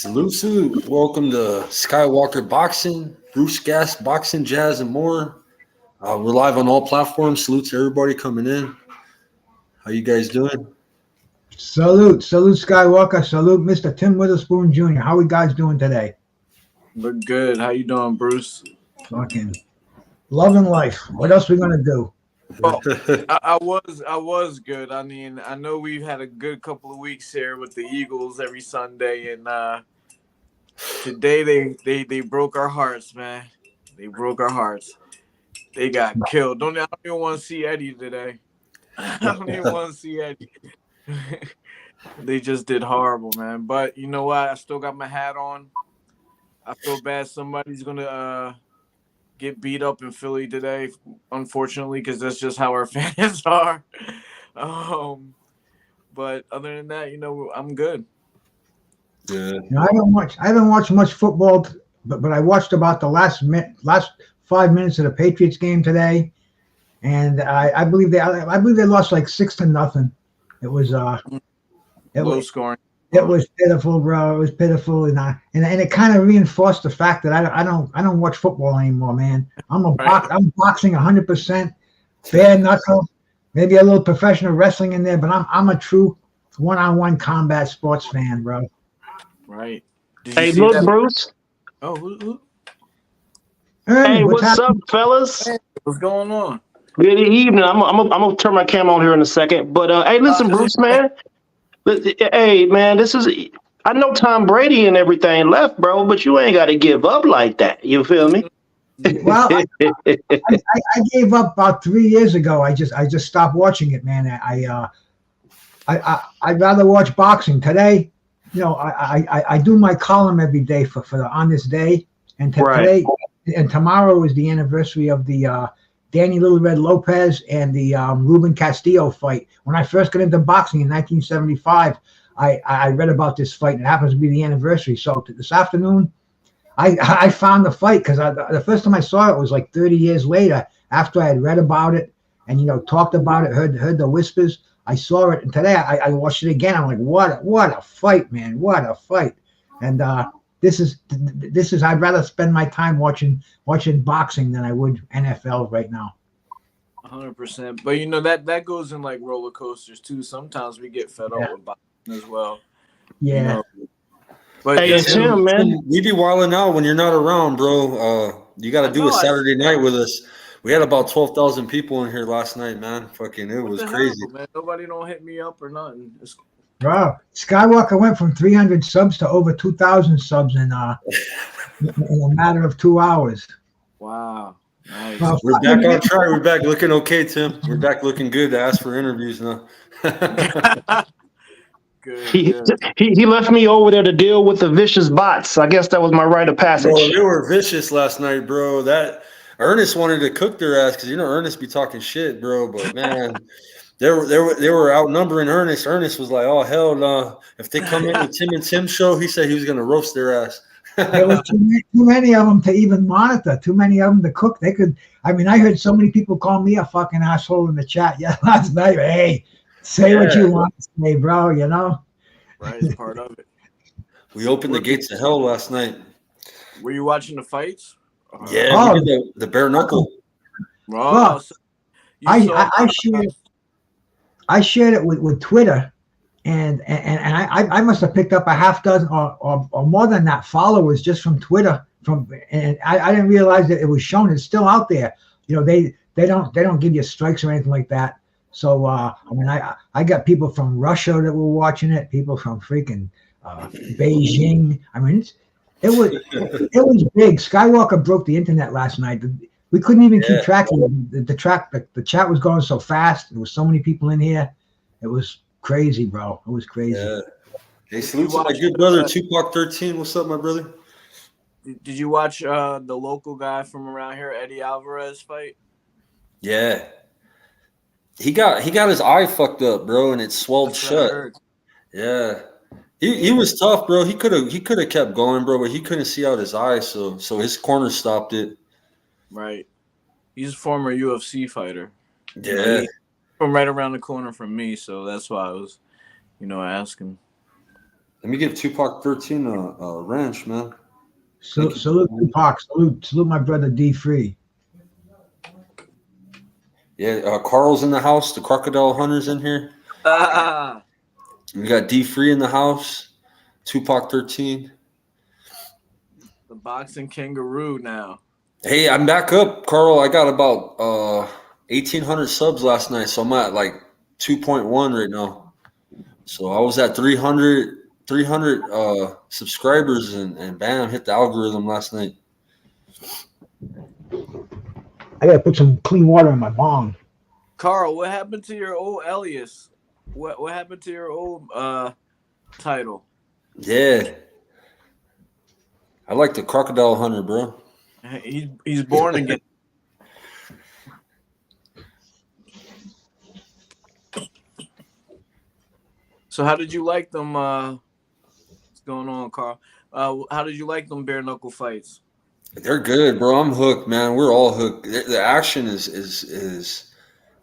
Salute, salute. Welcome to Skywalker Boxing, Bruce Gas, Boxing, Jazz, and more. We're live on all platforms. Salute to everybody coming in. How you guys doing? Salute Skywalker. Salute Mr. Tim Witherspoon Jr. How are you guys doing today? We're good. How you doing, Bruce? Fucking loving life. What else we gonna do? Oh, I was good. I mean, I know we've had a good couple of weeks here with the Eagles every Sunday, and today they broke our hearts, man. They broke our hearts. They got killed. I don't even want to see Eddie today. I don't even want to see Eddie. They just did horrible, man. But you know what? I still got my hat on. I feel bad somebody's gonna get beat up in Philly today, unfortunately, because that's just how our fans are. But other than that, I'm good. Yeah. I haven't watched much football, but I watched about the last 5 minutes of the Patriots game today, and I believe they lost like 6-0. It was Low scoring. It was pitiful, bro. It was pitiful, and it kind of reinforced the fact that I don't watch football anymore, man. I'm boxing 100%, bare knuckle, maybe a little professional wrestling in there, but I'm a true one-on-one combat sports fan, bro. Right. Hey, look, Bruce. Oh, who? Ernie, Hey, what's up, fellas? Hey, what's going on? Good evening. I'm gonna turn my camera on here in a second. But hey, listen, Bruce, man. Hey, man, this is. I know Tom Brady and everything left, bro, but you ain't got to give up like that. You feel me? Well, I gave up about 3 years ago. I just stopped watching it, man. I'd rather watch boxing today. I do my column every day for the On This Day, and today and tomorrow is the anniversary of the Danny Little Red Lopez and the Ruben Castillo fight. When I first got into boxing in 1975, I read about this fight, and it happens to be the anniversary. So this afternoon, I found the fight because the first time I saw it was like 30 years later after I had read about it and talked about it, heard the whispers. I saw it, and today I watched it again. I'm like, what a fight, man! What a fight! And this is I'd rather spend my time watching boxing than I would NFL right now. 100%. But that goes in like roller coasters too. Sometimes we get fed up with boxing as well. Yeah. But hey, Tim, man, We be wilding out when you're not around, bro. You got to do a Saturday night with us. We had about 12,000 people in here last night, man. Fucking, it was crazy. Man? Nobody don't hit me up or nothing. Wow, Skywalker went from 300 subs to over 2,000 subs in a matter of 2 hours. Wow, nice. Well, we're back on track. We're back looking okay, Tim. We're back looking good to ask for interviews now. Good. He left me over there to deal with the vicious bots. I guess that was my rite of passage. Bro, they were vicious last night, bro. That Ernest wanted to cook their ass because Ernest be talking shit, bro. But man, they were outnumbering Ernest. Ernest was like, "Oh hell no! If they come in with Tim and Tim show," he said he was gonna roast their ass. There was too many of them to even monitor. Too many of them to cook. They could. I mean, I heard so many people call me a fucking asshole in the chat. Yeah, last night. Hey, say what you want to say, bro. Right, it's part of it. We opened the gates of hell last night. Were you watching the fights? Yeah, we did the bare knuckle. Well, I shared it with Twitter, and I must have picked up a half dozen or more than that followers just from Twitter. And I didn't realize that it was shown. It's still out there. They don't give you strikes or anything like that. So I mean, I got people from Russia that were watching it. People from freaking Beijing. I mean, it was big. Skywalker broke the internet last night. We couldn't even keep track of it. The chat was going so fast. There was so many people in here. It was crazy, bro. It was crazy. Yeah. Hey, salute to my good brother, Tupac 13. What's up, my brother? Did you watch the local guy from around here, Eddie Alvarez, fight? Yeah. He got his eye fucked up, bro, and it swelled shut. Yeah. He was tough, bro. He could have kept going, bro, but he couldn't see out his eyes, so his corner stopped it. Right. He's a former UFC fighter. Yeah. He's from right around the corner from me, so that's why I was, asking. Let me give Tupac 13 a wrench, man. So, salute Tupac. Salute my brother D3. Yeah, Carl's in the house. The Crocodile Hunter's in here. We got D3 in the house. Tupac 13. The boxing kangaroo now. Hey, I'm back up, Carl. I got about 1,800 subs last night, so I'm at like 2.1 right now. So I was at 300 subscribers, and bam, hit the algorithm last night. I gotta put some clean water in my bong. Carl, what happened to your old alias? What happened to your old title? Yeah, I like the Crocodile Hunter, bro. He's born again. So how did you like them? What's going on, Carl? How did you like them bare knuckle fights? They're good, bro. I'm hooked, man. We're all hooked. The action is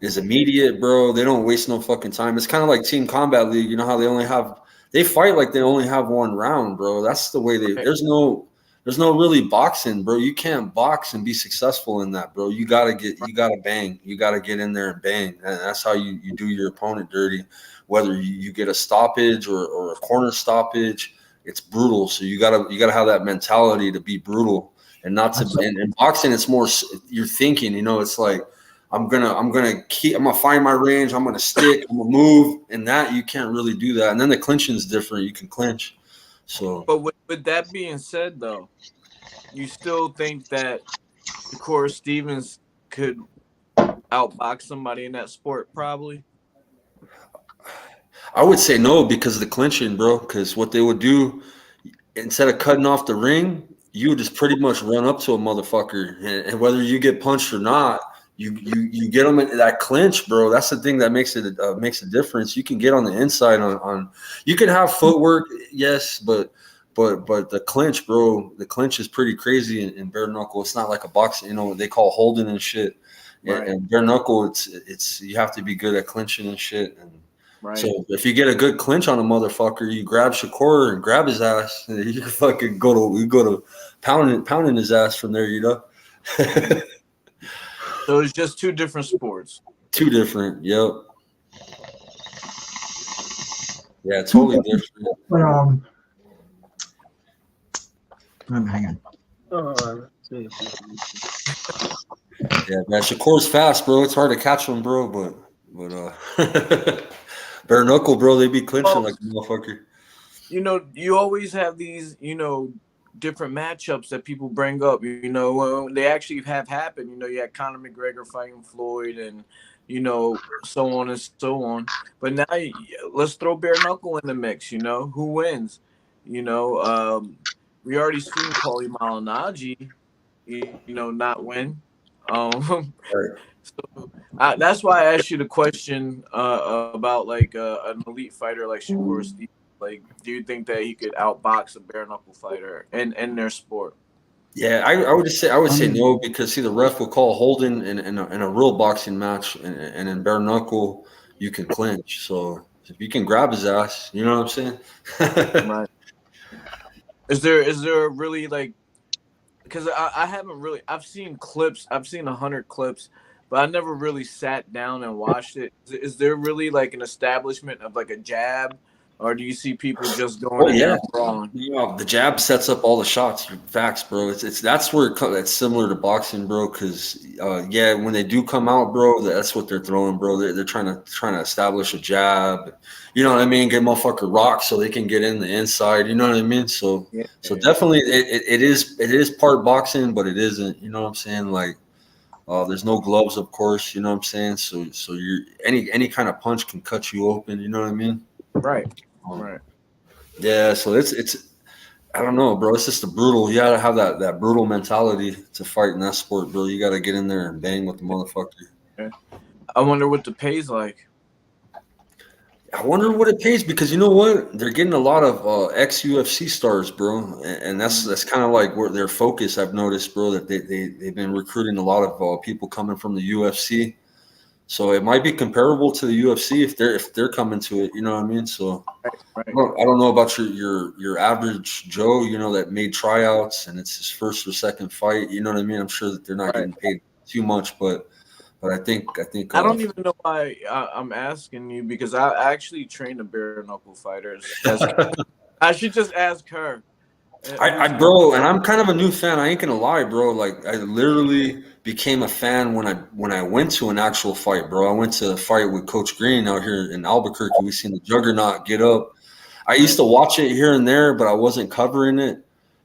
immediate, bro. They don't waste no fucking time. It's kind of like Team Combat League. You know how they fight like they only have one round, bro. That's the way there's no really boxing, bro. You can't box and be successful in that, bro. You gotta bang. You gotta get in there and bang. And that's how you do your opponent dirty. Whether you get a stoppage or a corner stoppage, it's brutal. So you gotta have that mentality to be brutal and not to. In boxing, it's more you're thinking. You know, it's like I'm gonna find my range. I'm gonna stick. I'm gonna move. And that you can't really do that. And then the clinching is different. You can clinch. So, but with that being said, though, you still think that Shakur Stevens could outbox somebody in that sport? Probably. I would say no because of the clinching, bro. Because what they would do instead of cutting off the ring, you would just pretty much run up to a motherfucker, and whether you get punched or not, you get them in that clinch, bro. That's the thing that makes a difference. You can get on the inside on you can have footwork, yes, but the clinch, bro, the clinch is pretty crazy in bare knuckle. It's not like a boxing, you know, what they call holding and shit. Right. And bare knuckle, it's you have to be good at clinching and shit. And right. So if you get a good clinch on a motherfucker, you grab Shakur and grab his ass. You can fucking go to pounding his ass from there, you know. So it's just two different sports. Two different, yep. Yeah, totally different. But hang on. Yeah, man, Shakur's fast, bro. It's hard to catch him, bro. But bare knuckle, bro, they be clinching like a motherfucker. You know, you always have these, different matchups that people bring up. They actually have happened. You had Conor McGregor fighting Floyd, and so on and so on. But now let's throw bare knuckle in the mix. Who wins? We already seen Paulie Malignaggi, not win. Right. So that's why I asked you the question about like an elite fighter like Shakur Stevens. Like, do you think that he could outbox a bare knuckle fighter in their sport? Yeah, I would say no, because see, the ref will call holding in a real boxing match, and in bare knuckle you can clinch. So if you can grab his ass, you know what I'm saying? Right. Is there really like? Because I haven't really. I've seen clips. I've seen 100 clips, but I never really sat down and watched it. Is there really like an establishment of like a jab? Or do you see people just going in there and throwing? The jab sets up all the shots. Facts, bro. That's where it's similar to boxing, bro. Because when they do come out, bro, that's what they're throwing, bro. They're trying to establish a jab. You know what I mean? Get motherfucker rocked so they can get in the inside. You know what I mean? So definitely it is part boxing, but it isn't. You know what I'm saying? Like there's no gloves, of course. You know what I'm saying? So you're any kind of punch can cut you open. You know what I mean? Right. Right. Yeah, so it's I don't know, bro. It's just a brutal. You gotta have that brutal mentality to fight in that sport, bro. You gotta get in there and bang with the motherfucker. Okay. I wonder what the pay's like. I wonder what it pays, because you know what? They're getting a lot of ex-UFC stars, bro, and that's kind of like where their focus. I've noticed, bro, that they've been recruiting a lot of people coming from the UFC. So it might be comparable to the UFC if they're coming to it. You know what I mean? So Right. I don't know about your average Joe, that made tryouts and it's his first or second fight. You know what I mean? I'm sure that they're not getting paid too much, but I think I don't even know why I'm asking you, because I actually train the bare knuckle fighters. I should just ask her. Bro, and I'm kind of a new fan. I ain't gonna lie, bro. Like I literally became a fan when I went to an actual fight, bro. I went to a fight with Coach Green out here in Albuquerque. We seen the Juggernaut get up. I used to watch it here and there, but I wasn't covering it.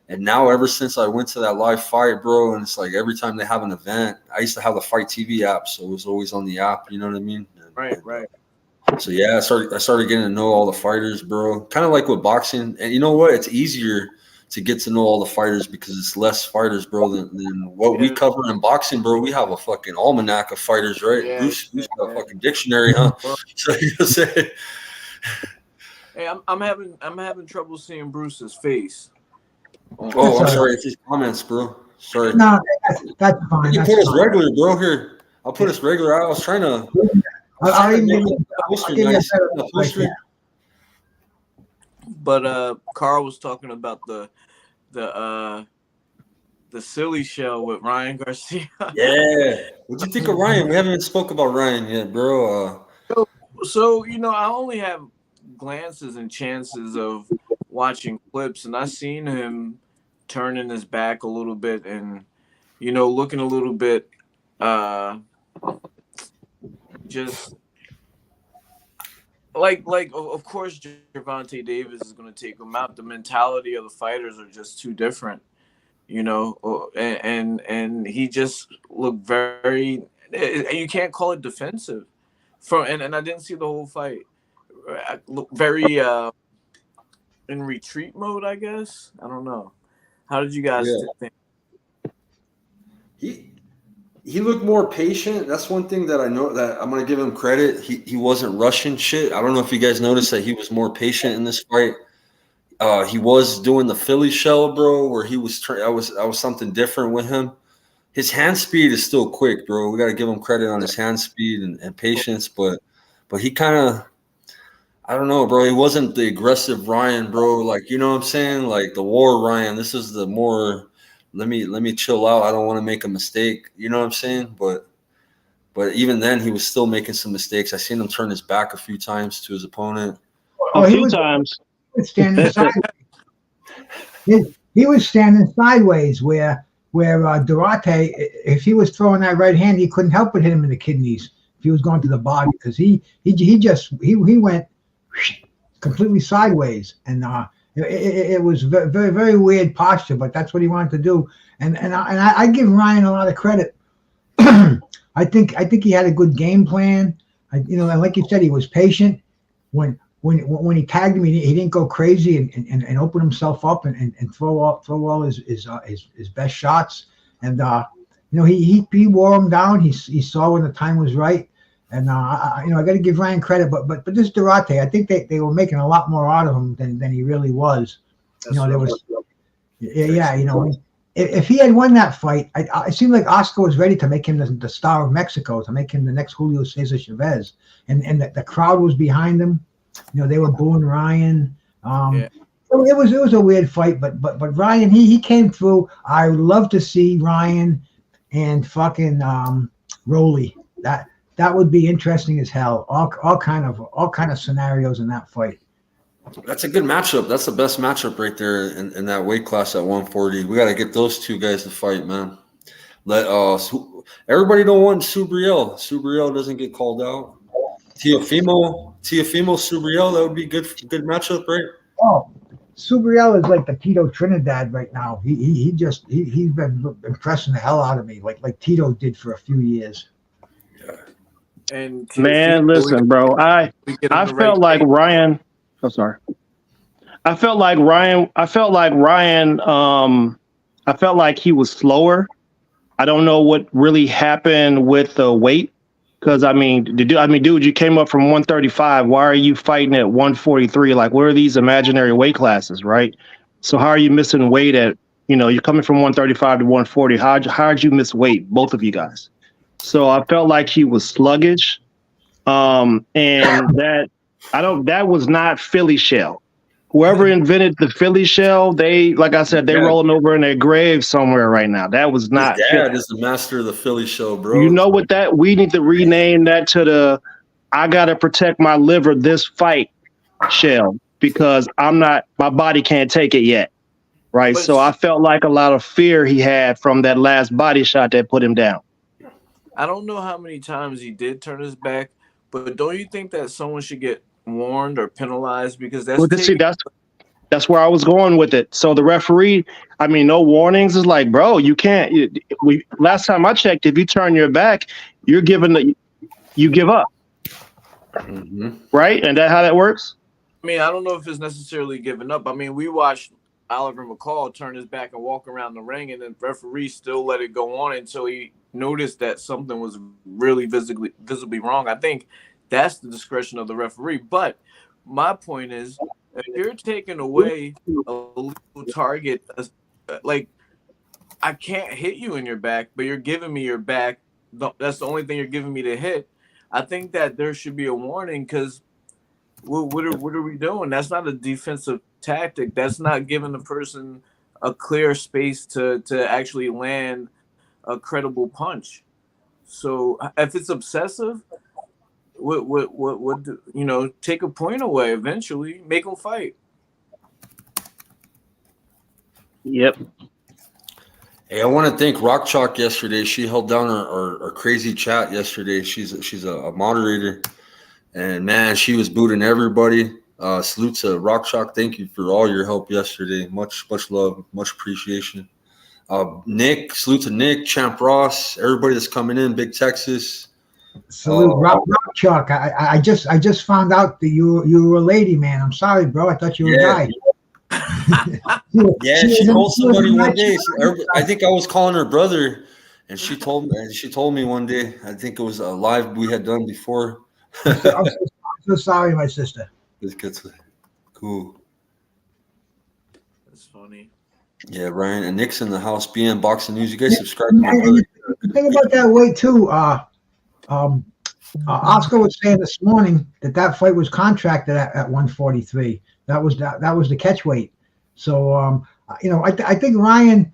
And now, ever since I went to that live fight, bro, and it's like every time they have an event, I used to have the Fight TV app, so it was always on the app. You know what I mean? Right. So yeah, I started getting to know all the fighters, bro. Kind of like with boxing, and you know what? It's easier to get to know all the fighters because it's less fighters, bro, than what we cover in boxing, bro. We have a fucking almanac of fighters, right? Yeah, Bruce got a fucking dictionary, huh? So you say. Hey, I'm having trouble seeing Bruce's face. Oh, I'm sorry. It's his comments, bro. Sorry. No, that's fine. You put us regular, bro. Here, I'll put us regular. I was trying to. I'll give you a poster. But Carl was talking about the silly show with Ryan Garcia. Yeah. What'd you think of Ryan? We haven't even spoke about Ryan yet, bro. So I only have glances and chances of watching clips, and I seen him turning his back a little bit and looking a little bit just like of course Gervonta Davis is going to take him out. The mentality of the fighters are just too different, and he just looked very, and you can't call it defensive and I didn't see the whole fight. I look very in retreat mode, I guess. I don't know. How did you guys think? He looked more patient. That's one thing that I know that I'm gonna give him credit. He wasn't rushing shit. I don't know if you guys noticed that he was more patient in this fight. He was doing the Philly shell, bro, where he was I was something different with him. His hand speed is still quick, bro. We gotta give him credit on his hand speed and patience, but he kind of, I don't know, bro. He wasn't the aggressive Ryan, bro. Like, you know what I'm saying? Like the war Ryan. This is the more let me chill out. I don't want to make a mistake. You know what I'm saying? But even then, he was still making some mistakes. I seen him turn his back a few times to his opponent. A few times. Standing sideways. He was standing sideways where Durate, if he was throwing that right hand, he couldn't help but hit him in the kidneys if he was going to the body, because he went completely sideways, and it was very, very, very weird posture, but that's what he wanted to do. And I give Ryan a lot of credit. I think he had a good game plan. And like you said, he was patient. When he tagged him, he didn't go crazy and open himself up and throw all his best shots. And he wore him down. He saw when the time was right. And I got to give Ryan credit, but this Durate, I think they were making a lot more out of him than he really was. If he had won that fight, it seemed like Oscar was ready to make him the star of Mexico, to make him the next Julio Cesar Chavez, and the crowd was behind him. They were booing Ryan. It was a weird fight, but Ryan, he came through. I would love to see Ryan and fucking Rolly. That would be interesting as hell. All kind of scenarios in that fight. That's a good matchup. That's the best matchup right there in that weight class at 140. We got to get those two guys to fight, man. Everybody don't want Subriel. Subriel doesn't get called out. Teofimo, Subriel, that would be good matchup, right? Oh, Subriel is like the Tito Trinidad right now. He's been impressing the hell out of me, like Tito did for a few years. And man, listen, bro, I felt like Ryan. I'm sorry. I felt like Ryan. I felt like he was slower. I don't know what really happened with the weight, because dude, you came up from 135. Why are you fighting at 143? Like, what are these imaginary weight classes, right? So how are you missing weight at? You're coming from 135 to 140. How'd you miss weight, both of you guys? So I felt like he was sluggish. And that was not Philly shell. Whoever invented the Philly shell, like I said, rolling over in their grave somewhere right now. That was not. His dad is the master of the Philly shell, bro. You know what we need to rename that to I gotta protect my liver this fight shell, because my body can't take it yet. Right. So I felt like a lot of fear he had from that last body shot that put him down. I don't know how many times he did turn his back, but don't you think that someone should get warned or penalized? Because that's where I was going with it. So the referee, I mean, no warnings is like, bro, you can't. Last time I checked, if you turn your back, you give up. Mm-hmm. Right? And that how that works? I mean, I don't know if it's necessarily giving up. I mean, we watched Oliver McCall turn his back and walk around the ring, and the referee still let it go on until he noticed that something was really visibly wrong. I think that's the discretion of the referee. But my point is, if you're taking away a legal target, like, I can't hit you in your back, but you're giving me your back. That's the only thing you're giving me to hit. I think that there should be a warning, because what are we doing? That's not a defensive tactic. That's not giving the person a clear space to actually land a credible punch. So if it's obsessive, what take a point away eventually, make them fight. Yep. Hey, I want to thank Rock Chalk yesterday. She held down our crazy chat yesterday. She's a moderator, and man, she was booting everybody. Salute to Rock Chalk. Thank you for all your help yesterday. Much love, much appreciation. Nick, salute to Nick, Champ Ross, everybody that's coming in, Big Texas. Salute, Rock Chalk. I just found out that you were a lady, man. I'm sorry, bro. I thought you were a guy. She told somebody one day. I think I was calling her brother, and she told me one day. I think it was a live we had done before. I'm so sorry, my sister. It's good. Cool. That's funny. Yeah, Ryan and Nick's in the house. BM Boxing News. You guys subscribe to my brother. The thing about that weight too, Oscar was saying this morning that fight was contracted at 143. That was the catch weight. So I think Ryan,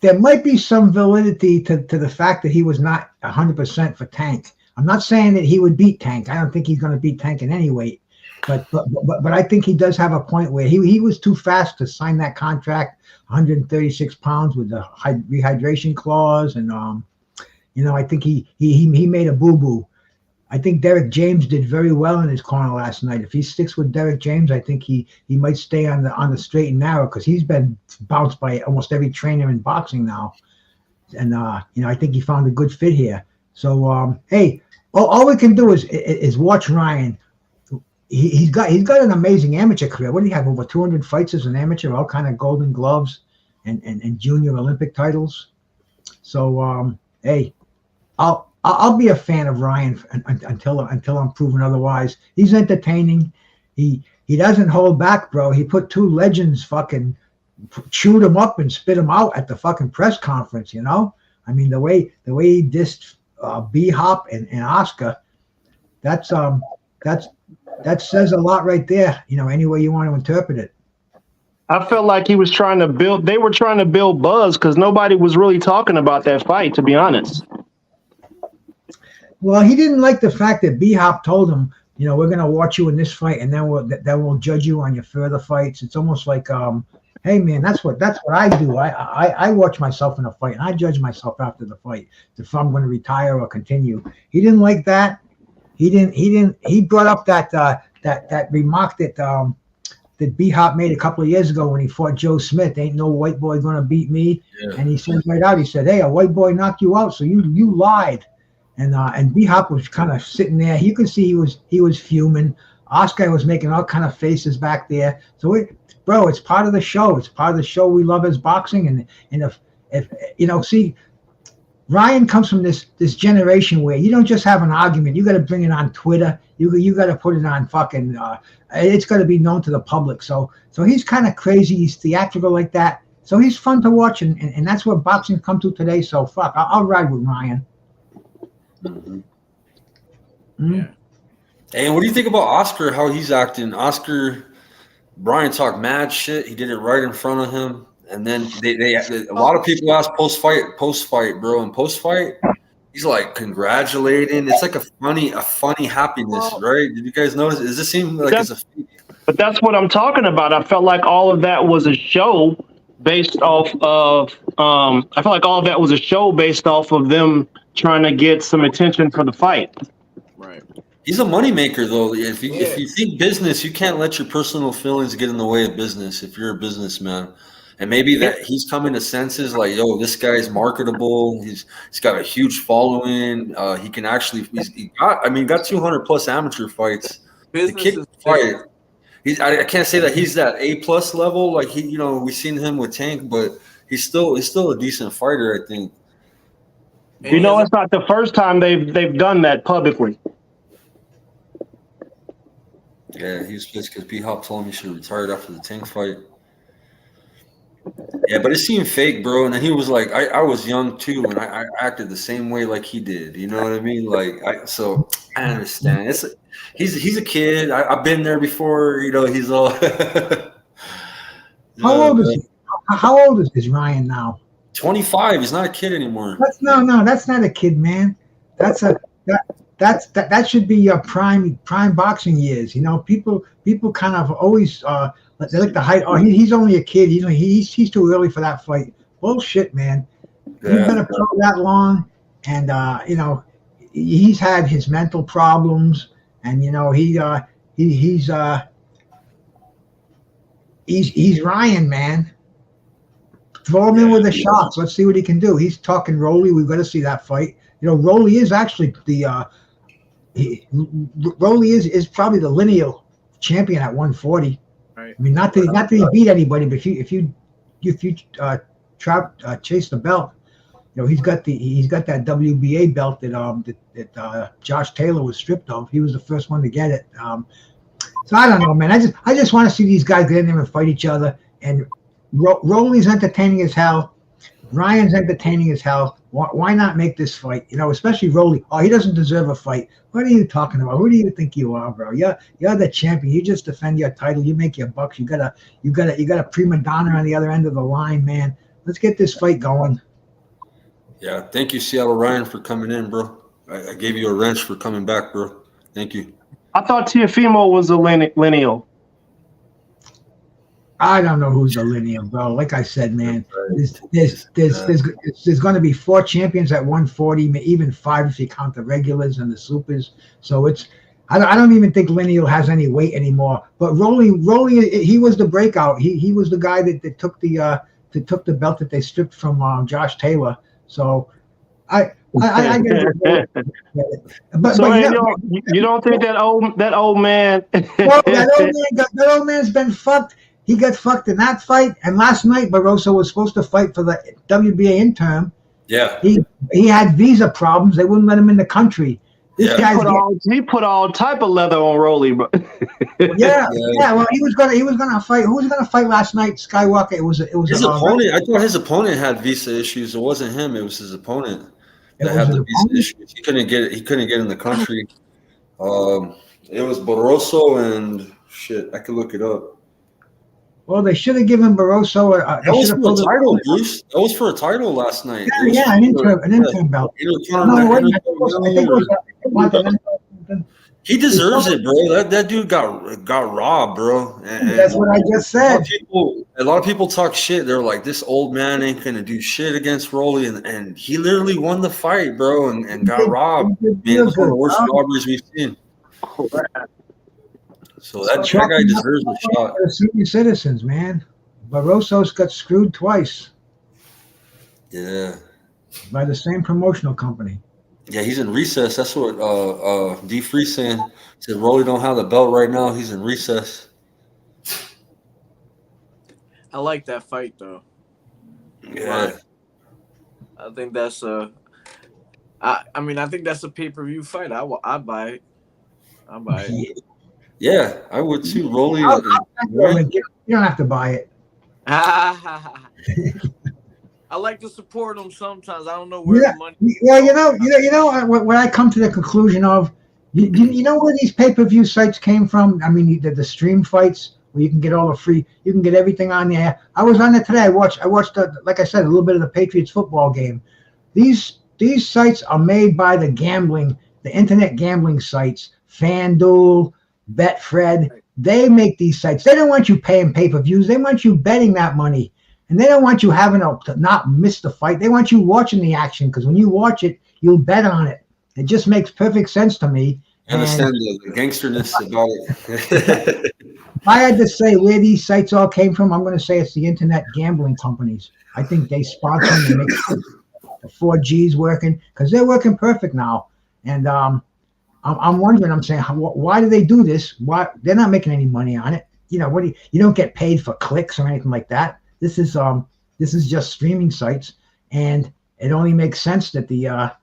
there might be some validity to the fact that he was not 100% for Tank. I'm not saying that he would beat Tank. I don't think he's going to beat Tank in any weight. But I think he does have a point where he was too fast to sign that contract, 136 pounds with the rehydration clause, and I think he made a boo-boo. I think Derek James did very well in his corner last night. If he sticks with Derek James, I think he might stay on the straight and narrow, because he's been bounced by almost every trainer in boxing now, and I think he found a good fit here. So hey, all we can do is watch Ryan. He's got an amazing amateur career. What do you have? Over 200 fights as an amateur, all kind of Golden Gloves and junior Olympic titles. So hey, I'll be a fan of Ryan until I'm proven otherwise. He's entertaining. He doesn't hold back, bro. He put two legends fucking chewed him up and spit him out at the fucking press conference. I mean, the way he dissed B-Hop and Oscar, that says a lot right there. Any way you want to interpret it. I felt like they were trying to build buzz, because nobody was really talking about that fight, to be honest. Well, he didn't like the fact that B-Hop told him, we're going to watch you in this fight, and then we'll judge you on your further fights. It's almost like, hey man, that's what I do. I watch myself in a fight, and I judge myself after the fight if I'm going to retire or continue. He didn't like that. He brought up that remark that B-Hop made a couple of years ago when he fought Joe Smith. Ain't no white boy going to beat me. Yeah. And he said right out, he said, hey, a white boy knocked you out, so you lied. And B-Hop was kind of sitting there. You could see he was fuming. Oscar was making all kind of faces back there. So it's part of the show. It's part of the show we love as boxing. And if see, Ryan comes from this generation where you don't just have an argument. You got to bring it on Twitter. You got to put it on fucking. It's got to be known to the public. So he's kind of crazy. He's theatrical like that. So he's fun to watch, and that's what boxing come to today. So fuck, I'll ride with Ryan. Mm-hmm. Yeah. Hey, and what do you think about Oscar? How he's acting? Oscar, Brian talked mad shit. He did it right in front of him, and then a lot of people ask post fight, bro, and post fight, he's like congratulating. It's like a funny happiness, right? Did you guys notice? Does this seem like it's a fake? But that's what I'm talking about. I felt like all of that was a show based off of. I felt like all of that was a show based off of them trying to get some attention for the fight. Right. He's a moneymaker, though. If you think business, you can't let your personal feelings get in the way of business. If you're a businessman, and maybe that he's coming to senses, like, yo, this guy's marketable. He's got a huge following. He can actually. Got 200 plus amateur fights. Business the kid is fight. I can't say that he's that A+ level. Like we've seen him with Tank, but he's still a decent fighter, I think. You know, it's not the first time they've done that publicly. Yeah, he was pissed because B-Hop told him he should have retired after the Tank fight. Yeah, but it seemed fake, bro. And then he was like, I was young too, and I acted the same way like he did. You know what I mean? So I understand. He's a kid. I've been there before. He's all. How old is he? How old is Ryan now? 25. He's not a kid anymore. That's not a kid, man. That should be your prime boxing years. People kind of always they like to hide. Oh, he's only a kid. He's too early for that fight. Bullshit, man. Yeah. He's been a pro that long, and he's had his mental problems, and he's Ryan, man. Throw him in with the shots. Let's see what he can do. He's talking Rolly. We've got to see that fight. Rolly is actually Rolly is probably the lineal champion at 140. Right. I mean, not that he beat anybody, but if you chase the belt, he's got that WBA belt that Josh Taylor was stripped of. He was the first one to get it. So I don't know, man. I just want to see these guys get in there and fight each other. And Rolly's entertaining as hell. Ryan's entertaining as hell. Why not make this fight? Especially Rolly. Oh, he doesn't deserve a fight. What are you talking about? Who do you think you are, bro? You're the champion. You just defend your title. You make your bucks. You got a prima donna on the other end of the line, man. Let's get this fight going. Yeah, thank you, Seattle Ryan, for coming in, bro. I gave you a wrench for coming back, bro. Thank you. I thought Teofimo was a lineal. I don't know who's the lineal, bro. Like I said, man, there's going to be 4 champions at 140, even 5 if you count the regulars and the supers. So I don't even think lineal has any weight anymore. But Rolly, he was the breakout. He was the guy that took the belt that they stripped from Josh Taylor. So I get it. But you don't think that old man? Well, that old man's been fucked. He got fucked in that fight, and last night Barroso was supposed to fight for the WBA interim. Yeah, he had visa problems. They wouldn't let him in the country. He put all type of leather on Rolly, bro. Yeah. Well, he was gonna fight. Who was gonna fight last night? Skywalker. It was his opponent. I thought his opponent had visa issues. It wasn't him. It was his opponent that had the visa issues. He couldn't get it. He couldn't get in the country. It was Barroso and shit. I could look it up. Well, they should have given Barroso that was for a title, Bruce. That was for a title last night. Yeah, an interim belt. He deserves it, bro. That dude got robbed, bro. And that's what I just said. A lot of people talk shit. They're like, this old man ain't gonna do shit against Rolly, and he literally won the fight, bro, and got robbed. Being one of the worst robbers we've seen. So that guy deserves a shot. Senior citizens, man. Barroso's got screwed twice. Yeah. By the same promotional company. Yeah, he's in recess. That's what D Free saying. He said Rolly don't have the belt right now. He's in recess. I like that fight though. Yeah. I think that's I think that's a pay-per-view fight. I'd buy it. I'll buy it. Yeah, I would too. Rolly. You don't have to buy it. I like to support them sometimes. I don't know where Yeah, the money. yeah. What I come to the conclusion of, you know where these pay-per-view sites came from? I mean, the stream fights where you can get all the free, you can get everything on there. I was on there today. I watched like I said, a little bit of the Patriots football game. These sites are made by the internet gambling sites, FanDuel, Betfred. They make these sites. They don't want you paying pay-per-views. They want you betting that money. And they don't want you having to not miss the fight. They want you watching the action, because when you watch it, you'll bet on it. It just makes perfect sense to me. I understand the gangsterness about it. If I had to say where these sites all came from, I'm going to say it's the internet gambling companies. I think they sponsor them and make the 4G's working, because they're working perfect now. And I'm wondering, I'm saying, why do they do this? Why they're not making any money on it? You know, you don't get paid for clicks or anything like that. This is just streaming sites, and it only makes sense that the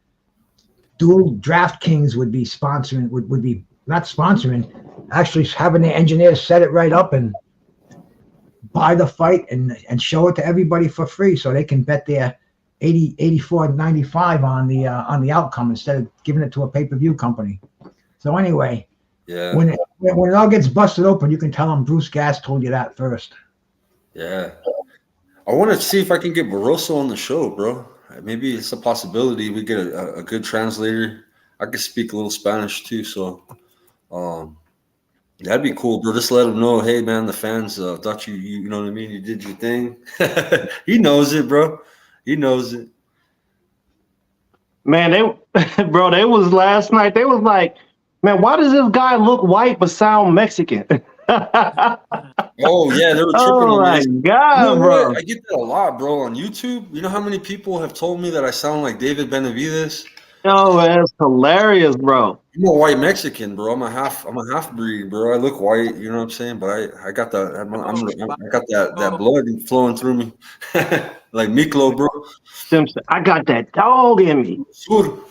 dual DraftKings would be sponsoring, would be not sponsoring, actually having the engineers set it right up and buy the fight and show it to everybody for free, so they can bet their 84.95 on the outcome instead of giving it to a pay-per-view company. So anyway, Yeah. when it all gets busted open, you can tell them Bruce Gass told you that first. Yeah. I want to see if I can get Barroso on the show, bro. Maybe it's a possibility we get a good translator. I could speak a little Spanish too, so that'd be cool, bro. Just let him know, hey man, the fans thought you know what I mean. You did your thing. He knows it, bro. He knows it. Man, they was last night. They was like, man, why does this guy look white but sound Mexican? Oh yeah, they were tripping Oh on my me. God, bro. I get that a lot, bro, on YouTube. You know how many people have told me that I sound like David Benavides? Oh, man, that's hilarious, bro. I'm a white Mexican, bro. I'm a half breed, bro. I look white, you know what I'm saying? But I got that I got that blood flowing through me. Like Miklo, bro. Simpson, I got that dog in me.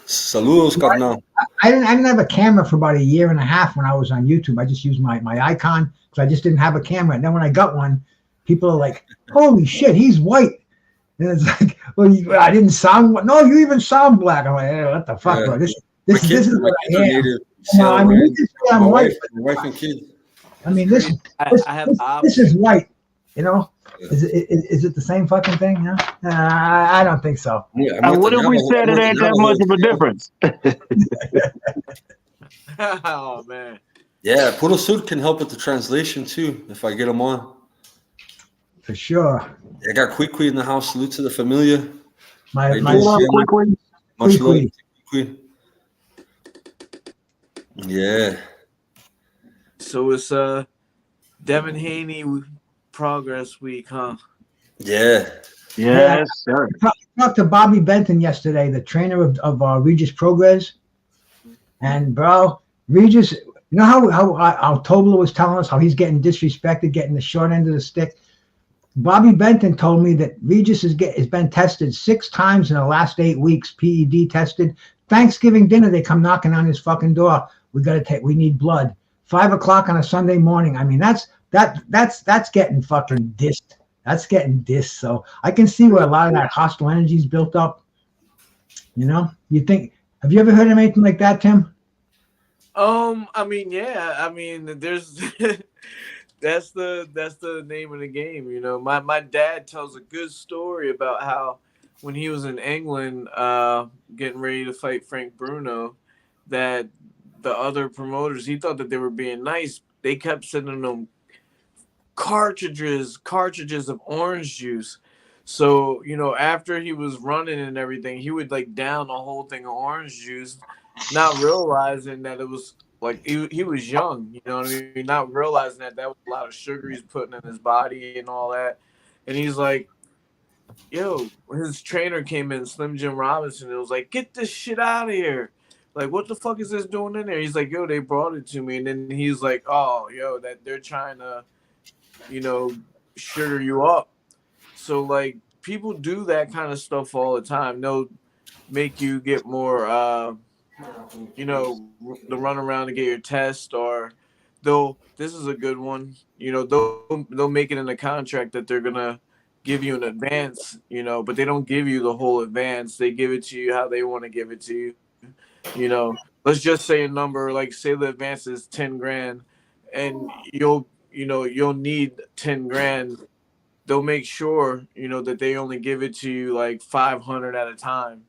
Saludos, carnal. I didn't have a camera for about a year and a half when I was on YouTube. I just used my icon because I just didn't have a camera. And then when I got one, people are like, "Holy shit, he's white!" And it's like, "Well, I didn't sound. No, you even sound black." I'm like, hey, "What the fuck, bro? This is what I am." No, I mean, you can say I'm white. My wife and kids. I mean, this is white. You know, is it the same fucking thing? You know? I don't think so. Yeah, What if we said it ain't that much of a difference? Oh man. Yeah, Puro Sur can help with the translation too if I get him on. For sure. I got Quiqui in the house. Salute to the familia. My much love, Quiqui. Yeah. So it's Devin Haney Progress Week, huh? Yeah. Yes, sir. I talked to Bobby Benton yesterday, the trainer of Regis Prograis. And bro, Regis, you know how Tobler was telling us how he's getting disrespected, getting the short end of the stick. Bobby Benton told me that Regis has been tested 6 times in the last 8 weeks, PED tested. Thanksgiving dinner, they come knocking on his fucking door. We need blood. 5 o'clock on a Sunday morning. I mean, that's getting fucking dissed. That's getting dissed. So I can see where a lot of that hostile energy is built up. You know, have you ever heard of anything like that, Tim? I mean, yeah. I mean, there's that's the name of the game. You know, my dad tells a good story about how when he was in England, getting ready to fight Frank Bruno, that the other promoters, he thought that they were being nice. They kept sending them cartridges of orange juice. So, you know, after he was running and everything, he would like down a whole thing of orange juice, not realizing that it was like he was young, you know what I mean? Not realizing that was a lot of sugar he's putting in his body and all that. And he's like, yo, his trainer came in, Slim Jim Robinson, and it was like, get this shit out of here. Like, what the fuck is this doing in there? He's like, yo, they brought it to me. And then he's like, oh, yo, that they're trying to, you know, sugar you up. So, like, people do that kind of stuff all the time. They'll make you get more, you know, to run around and get your test, or this is a good one, you know, they'll make it in the contract that they're going to give you an advance, but they don't give you the whole advance. They give it to you how they want to give it to you. Let's just say a number, like say the advance is 10 grand and you'll need 10 grand. They'll make sure, that they only give it to you like 500 at a time,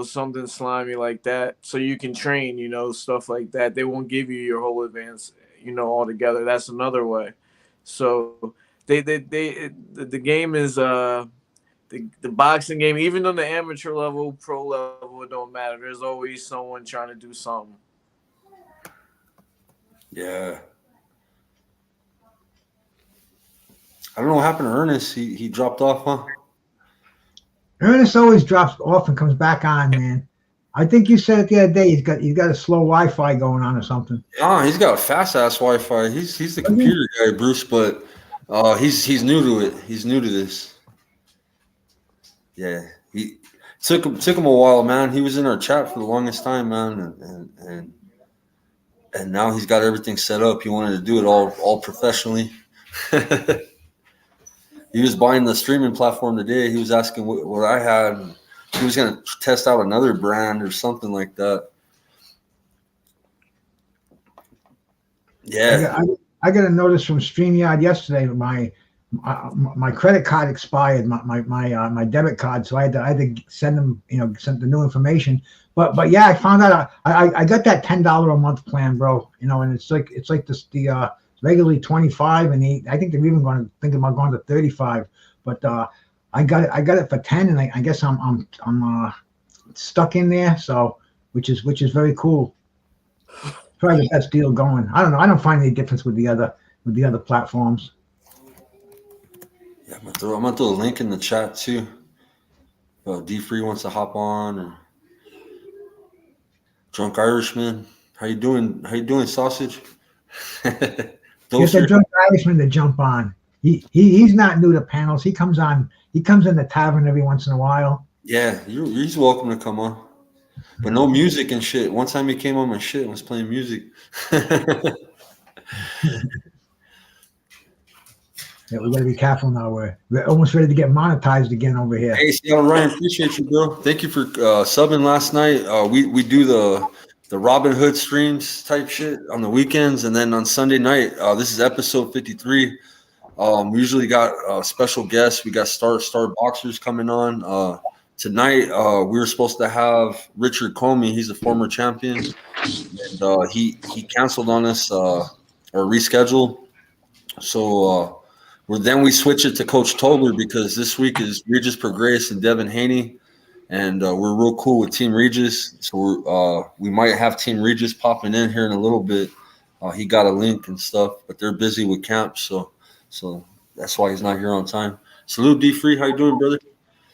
something slimy like that. So you can train, stuff like that. They won't give you your whole advance, altogether. That's another way. So the game is, the boxing game, even on the amateur level, pro level, it don't matter. There's always someone trying to do something. Yeah. I don't know what happened to Ernest. He dropped off, huh? Ernest always drops off and comes back on, man. I think you said it the other day. He's got a slow Wi-Fi going on or something. Oh, he's got a fast ass Wi-Fi. He's the computer guy, Bruce, but he's new to it. He's new to this. Yeah, he took him a while, man. He was in our chat for the longest time, man, and now he's got everything set up. He wanted to do it all professionally. He was buying the streaming platform today. He was asking what I had. He was going to test out another brand or something like that. Yeah, I got a notice from StreamYard yesterday. My credit card expired, my debit card, so I had to send them, send the new information. But yeah, I found out I got that $10 a month plan, bro. And it's like the regularly 25, and I think they're even thinking about going to 35. But I got it for 10, and I guess I'm stuck in there. So which is very cool. Probably the best deal going. I don't know. I don't find any difference with the other platforms. Yeah, I'm gonna throw a link in the chat too. D3 wants to hop on, or Drunk Irishman. How you doing, sausage? Get the Drunk Irishman to jump on. He's not new to panels. He comes on. He comes in the tavern every once in a while. Yeah, he's welcome to come on, but no music and shit. One time he came on my shit and was playing music. Yeah, we got to be careful now. We're almost ready to get monetized again over here. Hey, Seattle Ryan, appreciate you, bro. Thank you for subbing last night. We do the Robin Hood streams type shit on the weekends, and then on Sunday night, this is episode 53. We usually got special guests. We got star boxers coming on. Tonight, we were supposed to have Richard Comey. He's a former champion, and he canceled on us or rescheduled. So we switch it to Coach Tobler because this week is Regis Prograis and Devin Haney, and we're real cool with Team Regis. So we might have Team Regis popping in here in a little bit. He got a link and stuff, but they're busy with camp, so that's why he's not here on time. Salute D3, how you doing, brother?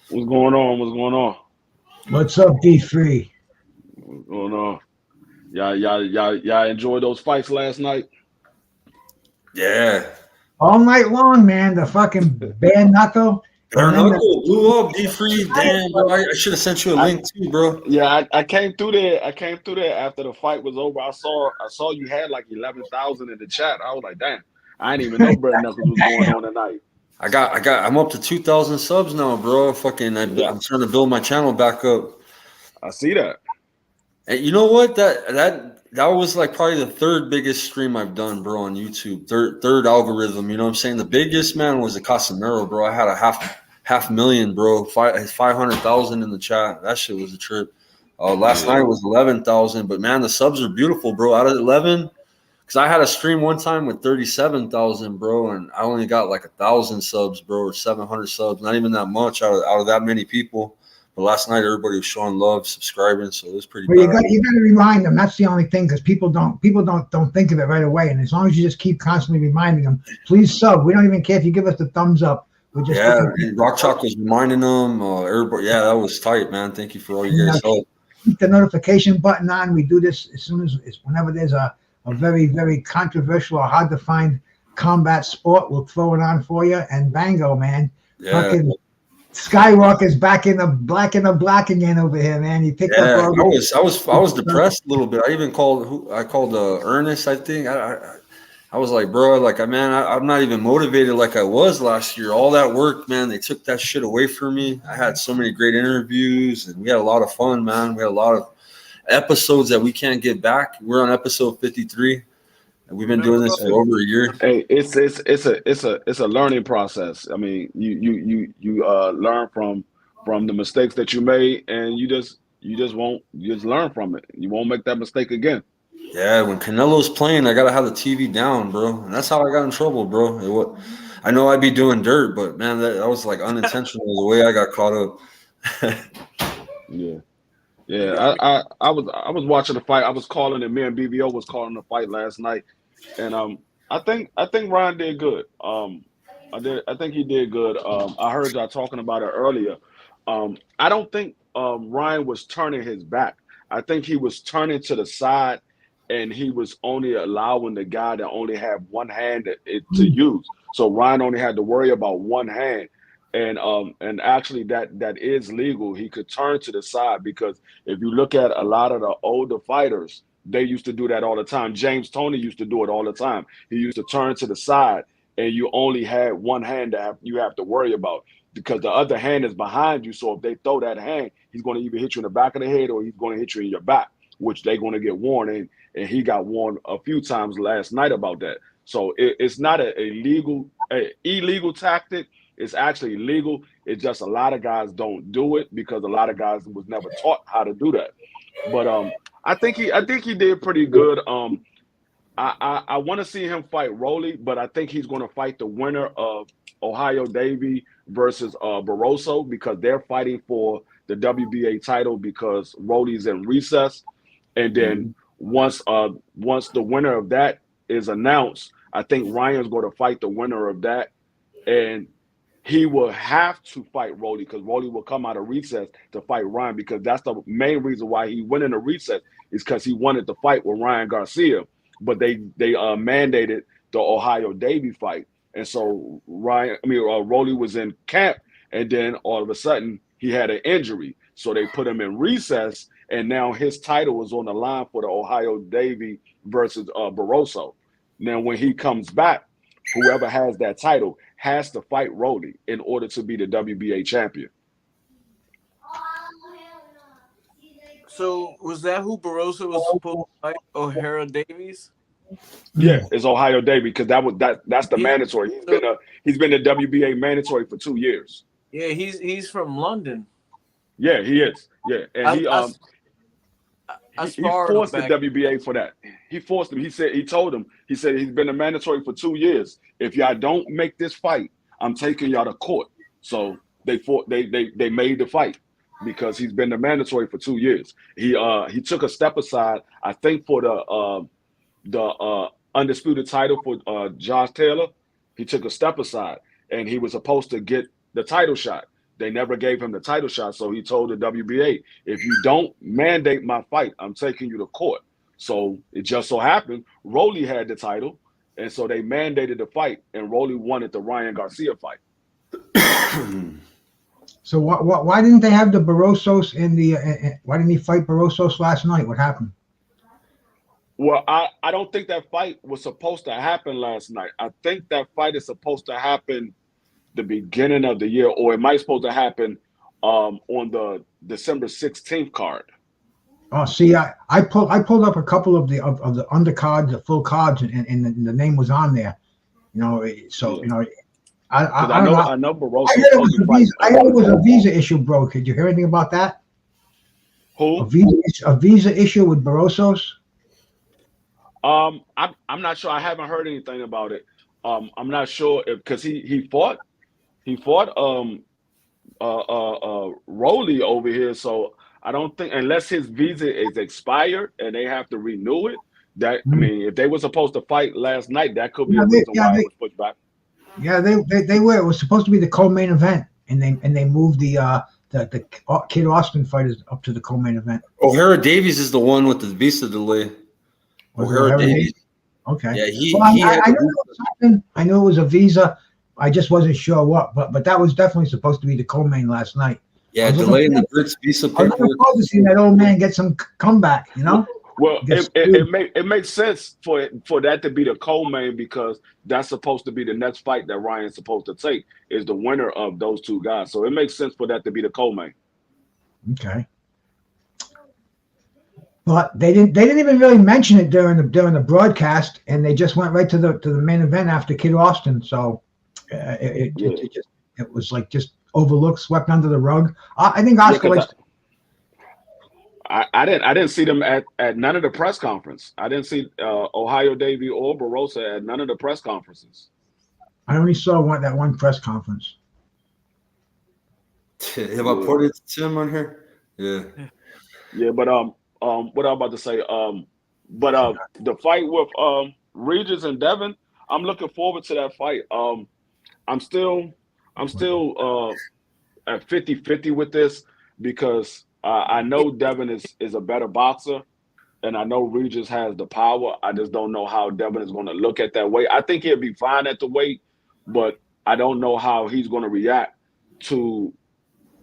What's going on? What's up, D3? What's going on? Y'all enjoyed those fights last night? Yeah. All night long, man. The fucking bare knuckle. Bare knuckle blew up, D3. Damn, bro. I should have sent you a link too, bro. Yeah, I came through there. After the fight was over. I saw you had like 11,000 in the chat. I was like, damn, I didn't even know bare knuckles was going on tonight. I'm up to 2,000 subs now, bro. I'm trying to build my channel back up. I see that. And you know what? That was like probably the third biggest stream I've done, bro, on YouTube. Third algorithm. You know what I'm saying? The biggest, man, was the Casemiro, bro. I had a half million, bro. 500,000 in the chat. That shit was a trip. Last night was 11,000, but man, the subs are beautiful, bro. Out of 11, because I had a stream one time with 37,000, bro, and I only got like 1,000 subs, bro, or 700 subs. Not even that much out of that many people. But last night, everybody was showing love, subscribing, so it was pretty. Well, you got to remind them. That's the only thing, because people don't think of it right away. And as long as you just keep constantly reminding them, please sub. We don't even care if you give us the thumbs up. Rock Chalk was reminding them. Everybody, yeah, that was tight, man. Thank you for all you guys' help. Keep the notification button on. We do this as soon as whenever there's a very, very controversial or hard to find combat sport, we'll throw it on for you. And bango, man. Yeah. Fucking Skywalker's back in the black again over here, man. He picked up. I was depressed a little bit. I even called Ernest. I think I was like, bro, like, man, I'm not even motivated like I was last year. All that work, man, they took that shit away from me. I had so many great interviews, and we had a lot of fun, man. We had a lot of episodes that we can't get back. We're on episode 53, and we've been doing this for over a year. Hey, it's a learning process. I mean, you learn from the mistakes that you made, and you just learn from it. You won't make that mistake again. Yeah, when Canelo's playing, I gotta have the TV down, bro, and that's how I got in trouble, bro. I know I'd be doing dirt, but man, that was like unintentional the way I got caught up. Yeah. I was watching the fight. I was calling it. Me and BBO was calling the fight last night, and I think Ryan did good. I think he did good. I heard y'all talking about it earlier. I don't think Ryan was turning his back. I think he was turning to the side, and he was only allowing the guy to only have one hand to use. So Ryan only had to worry about one hand. And actually that is legal. He could turn to the side, because if you look at a lot of the older fighters, they used to do that all the time. James Toney used to do it all the time. He used to turn to the side, and you only had one hand that you have to worry about, because the other hand is behind you. So if they throw that hand, he's going to either hit you in the back of the head or he's going to hit you in your back, which they're going to get warned. And he got warned a few times last night about that. So it's not an illegal tactic. It's actually legal. It's just a lot of guys don't do it because a lot of guys was never taught how to do that. But I think he did pretty good. I want to see him fight Rolly, but I think he's going to fight the winner of Ohio Davey versus Barroso, because they're fighting for the WBA title, because Rolly's in recess. And then once the winner of that is announced, I think Ryan's going to fight the winner of that, and he will have to fight Rolly, because Rolly will come out of recess to fight Ryan, because that's the main reason why he went into recess, is because he wanted to fight with Ryan Garcia, but they mandated the Ohio Davey fight, and so Rolly was in camp, and then all of a sudden he had an injury, so they put him in recess, and now his title was on the line for the Ohio Davey versus Barroso. Now when he comes back, whoever has that title has to fight Rolly in order to be the WBA champion. So was that who Barroso was supposed to fight? O'Hara Davies? Yeah, it's Ohio Davey, because that's the mandatory. He's been the WBA mandatory for 2 years. Yeah, he's from London. Yeah, he is. Yeah, and he forced the WBA for that. He forced him. He said he's been a mandatory for 2 years. If y'all don't make this fight, I'm taking y'all to court. So they made the fight, because he's been the mandatory for 2 years. He took a step aside, I think, for the undisputed title for Josh Taylor. He took a step aside, and he was supposed to get the title shot. They never gave him the title shot, so he told the WBA, if you don't mandate my fight, I'm taking you to court. So it just so happened Rolly had the title, and so they mandated the fight, and Rolly wanted the Ryan Garcia fight. So why didn't they have the Barrosos in the? Why didn't he fight Barrosos last night? What happened? Well, I don't think that fight was supposed to happen last night. I think that fight is supposed to happen the beginning of the year, or it might supposed to happen on the December 16th card. Oh, see, I pulled up a couple of the undercards, the full cards, and the name was on there. I know Barroso. I heard it was a visa issue, bro. Could you hear anything about that? Who? A visa issue with Barrosos? I'm not sure. I haven't heard anything about it. I'm not sure because he fought Rolly over here, so I don't think, unless his visa is expired and they have to renew it. I mean, if they were supposed to fight last night, that could be a reason why it was pushed back. Yeah, they were. It was supposed to be the co-main event, and they moved the Kid Austin fighters up to the co-main event. O'Hara Davies is the one with the visa delay. O'Hara Davies. Okay. Yeah, I knew it was a visa. I just wasn't sure what, but that was definitely supposed to be the co-main last night. Yeah, delaying the Brits visa paperwork. I was looking forward to seeing that old man get some comeback, Well, it makes sense for that to be the co-main because that's supposed to be the next fight that Ryan's supposed to take is the winner of those two guys. So it makes sense for that to be the co-main. Okay. But they didn't even really mention it during the broadcast, and they just went right to the main event after Kid Austin. So it was like just overlooked, swept under the rug. I think Oscar likes. I didn't see them at none of the press conference. I didn't see Ohio Davey or Barossa at none of the press conferences. I only saw that one press conference. Have I put it to him on here? Yeah. Yeah, but what I'm about to say, the fight with Regis and Devin, I'm looking forward to that fight. I'm still at 50-50 with this because I know Devin is a better boxer, and I know Regis has the power. I just don't know how Devin is going to look at that weight. I think he'll be fine at the weight, but I don't know how he's going to react to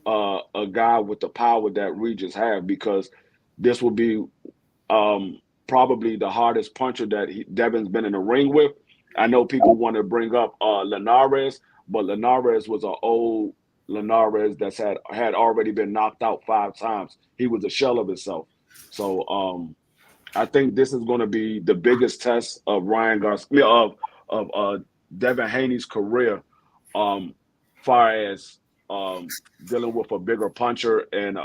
a guy with the power that Regis have because this will be probably the hardest puncher that Devin's been in the ring with. I know people want to bring up Linares, but Linares was an old Linares that's had already been knocked out 5 times. He was a shell of himself. So I think this is going to be the biggest test of Ryan Garcia of Devin Haney's career, far as dealing with a bigger puncher and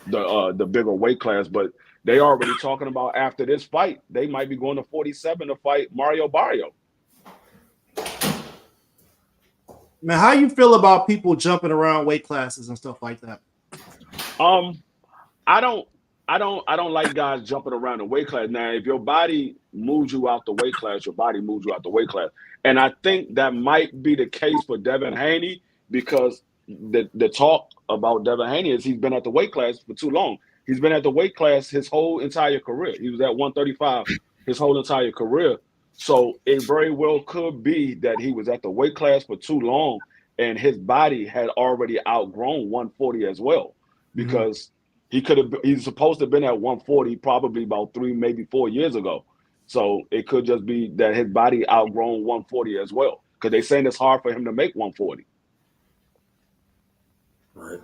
the bigger weight class. But they already talking about after this fight, they might be going to 47 to fight Mario Barrio. Man, how you feel about people jumping around weight classes and stuff like that? I don't like guys jumping around the weight class. Now, if your body moves you out the weight class, your body moves you out the weight class. And I think that might be the case for Devin Haney because the talk about Devin Haney is he's been at the weight class for too long. He's been at the weight class his whole entire career. He was at 135 his whole entire career. So it very well could be that he was at the weight class for too long and his body had already outgrown 140 as well because he's supposed to have been at 140 probably about 3, maybe 4 years ago. So it could just be that his body outgrown 140 as well because they're saying it's hard for him to make 140. Right.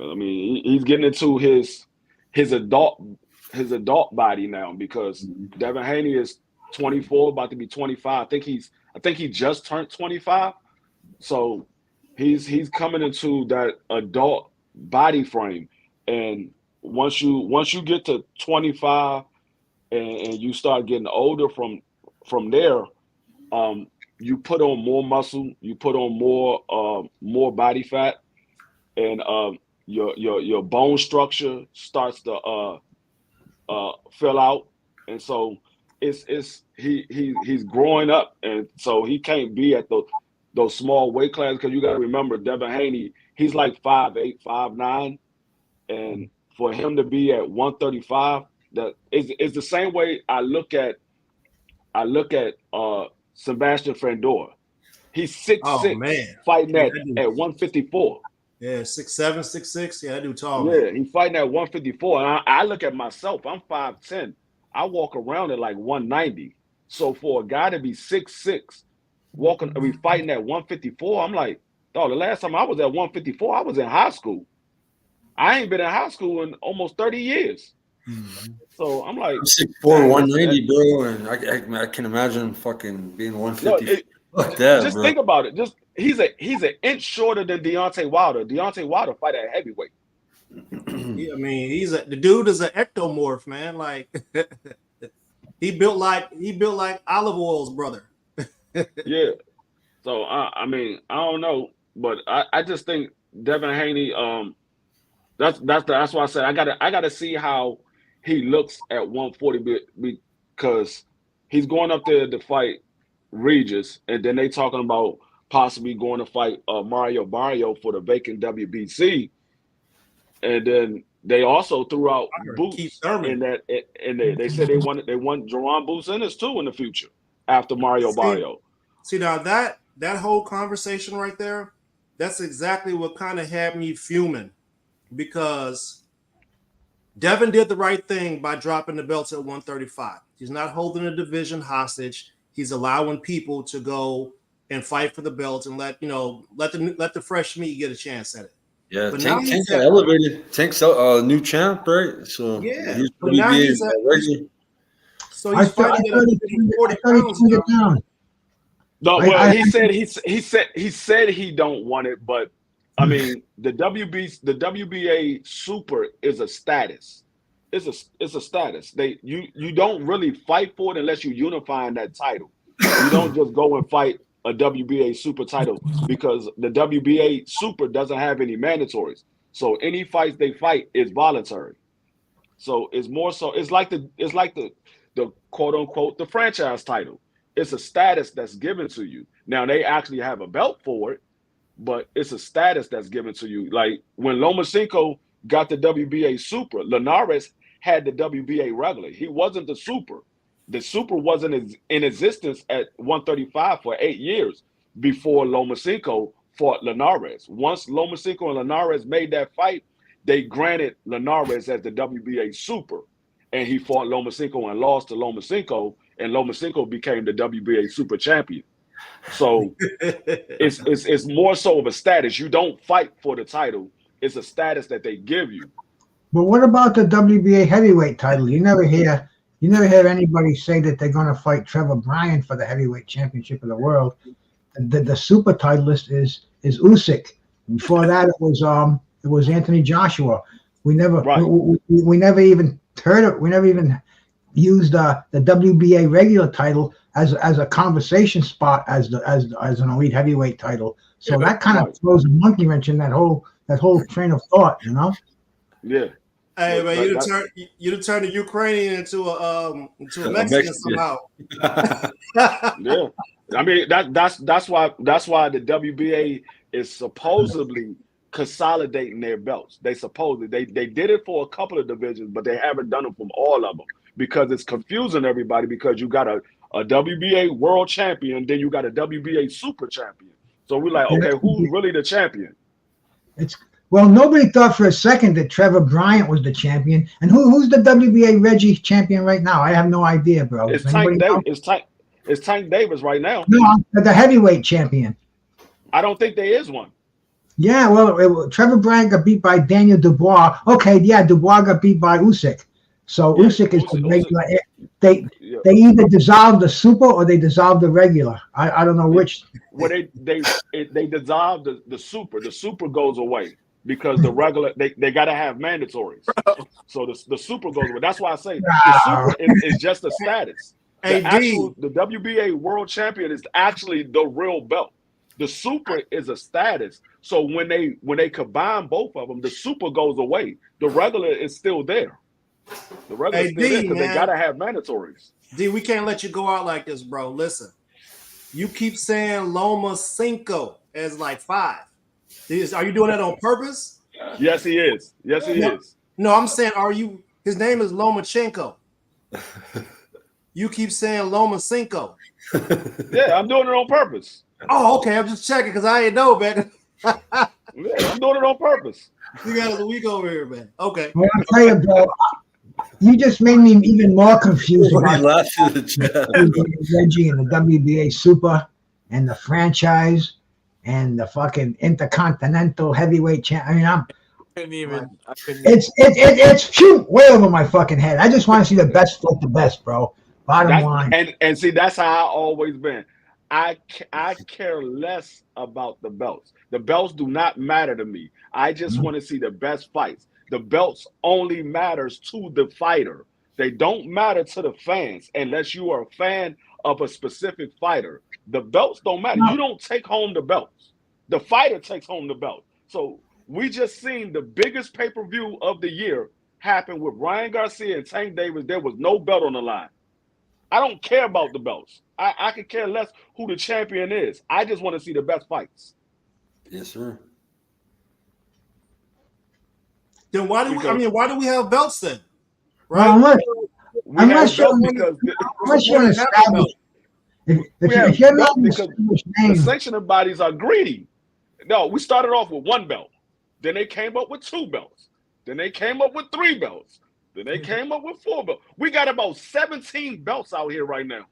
I mean, he's getting into his adult body now because Devin Haney is 24, about to be 25. I think he just turned 25. So he's coming into that adult body frame. And once you get to 25 and you start getting older from there, you put on more muscle, you put on more body fat, and your bone structure starts to fill out, and so he's growing up, and so he can't be at those small weight classes because you got to remember Devin Haney, he's like 5'8", 5'9", and for him to be at 135, that is the same way I look at Sebastian Fandor. He's 6'6", fighting at 154. Yeah, 6'7", 6'6". Yeah, that dude tall. Yeah, man. he's fighting at 154. And I look at myself, I'm 5'10". I walk around at like 190. So for a guy to be 6'6", fighting at 154, I'm like, dog, the last time I was at 154, I was in high school. I ain't been in high school in almost 30 years. So I'm like, I'm 6'4", 190, bro, and I can imagine fucking being 150. Fuck that, just bro. think about it. Just he's an inch shorter than Deontay Wilder. Deontay Wilder fight at heavyweight. I mean, the dude is an ectomorph, man. Like he built like Olive Oil's brother. Yeah. So I mean, I don't know, but I just think Devin Haney. That's why I said I gotta see how he looks at 140 because he's going up there to fight Regis, and then they talking about possibly going to fight Mario Barrio for the vacant WBC, and then they also threw out Boots in that, and they said they want Jerron Boots in this too in the future after Mario Barrio. See now that whole conversation right there, that's exactly what kind of had me fuming, because Devin did the right thing by dropping the belts at 135. He's not holding the division hostage. He's allowing people to go and fight for the belts and let the fresh meat get a chance at it. Yeah, But Tank now he's got at, elevated. Tank's new champ, right? So yeah. he's But now WBA he's at, regular. so he's fighting at 140 pounds now. down. No, well, he said he don't want it, but I mean the WBA Super is a status. It's a status. You don't really fight for it unless you unify in that title. You don't just go and fight a WBA Super title because the WBA Super doesn't have any mandatories. So any fights they fight is voluntary. So it's more so it's like the quote unquote the franchise title. It's a status that's given to you. Now they actually have a belt for it, but it's a status that's given to you. Like when Lomachenko got the WBA Super, Linares had the WBA regular. He wasn't the Super. The Super wasn't in existence at 135 for 8 years before Lomachenko fought Linares. Once Lomachenko and Linares made that fight, they granted Linares as the WBA Super, and he fought Lomachenko and lost to Lomachenko, and Lomachenko became the WBA Super Champion. So it's more so of a status. You don't fight for the title. It's a status that they give you. But what about the WBA heavyweight title? You never hear anybody say that they're going to fight Trevor Bryan for the heavyweight championship of the world. The super titleist is Usyk. Before that, it was Anthony Joshua. We never we never even heard it. We never even used the WBA regular title as a conversation spot as an elite heavyweight title. So that kind of throws a monkey wrench in that whole train of thought, you know? Yeah. Hey man, you turn the Ukrainian into a Mexican somehow. Yeah. I mean that's why the WBA is supposedly consolidating their belts. They did it for a couple of divisions, but they haven't done it from all of them because it's confusing everybody because you got a WBA world champion, then you got a WBA super champion. So we're like, okay, who's really the champion? Well, nobody thought for a second that Trevor Bryant was the champion. And who's the WBA Reggie champion right now? I have no idea, bro. It's Tank Davis. It's Tank Davis right now. No, the heavyweight champion. I don't think there is one. Yeah, well, Trevor Bryant got beat by Daniel Dubois. Okay, yeah, Dubois got beat by Usyk. So Usyk is the regular. They either dissolved the super or they dissolved the regular. I don't know which. Well, they dissolved the super. The super goes away because the regular they got to have mandatories. So the super goes away. That's why I say the super is just a status. The WBA world champion is actually the real belt. The super is a status. So when they combine both of them, the super goes away. The regular is still there. The regular is still there because they gotta have mandatories. D, we can't let you go out like this, bro. Listen, you keep saying Lomachenko as like 5. Are you doing that on purpose? Yes, he is. Yes, he is. No, I'm saying, his name is Lomachenko. You keep saying Lomachenko. Yeah, I'm doing it on purpose. Oh, okay. I'm just checking because I ain't know, man. Yeah, I'm doing it on purpose. You got a week over here, man. Okay. Well, I'll tell you, bro, you just made me even more confused about Reggie and the WBA Super and the franchise and the fucking Intercontinental Heavyweight Champ. I mean, it's way over my fucking head. I just want to see the best fight the best, bro. Bottom line. And see, that's how I always been. I care less about the belts. The belts do not matter to me. I just want to see the best fights. The belts only matters to the fighter. They don't matter to the fans unless you are a fan of a specific fighter. The belts don't matter. You don't take home the belts. The fighter takes home the belt. So we just seen the biggest pay-per-view of the year happen with Ryan Garcia and Tank Davis. There was no belt on the line. I don't care about the belts. I could care less who the champion is. I just want to see the best fights. Yes, sir. Then why do we have belts then? Right? Unless you're established. If you're not an established name, the sanctioning bodies are greedy. No, we started off with 1 belt. Then they came up with 2 belts. Then they came up with 3 belts. Then they came up with 4 belts. We got about 17 belts out here right now.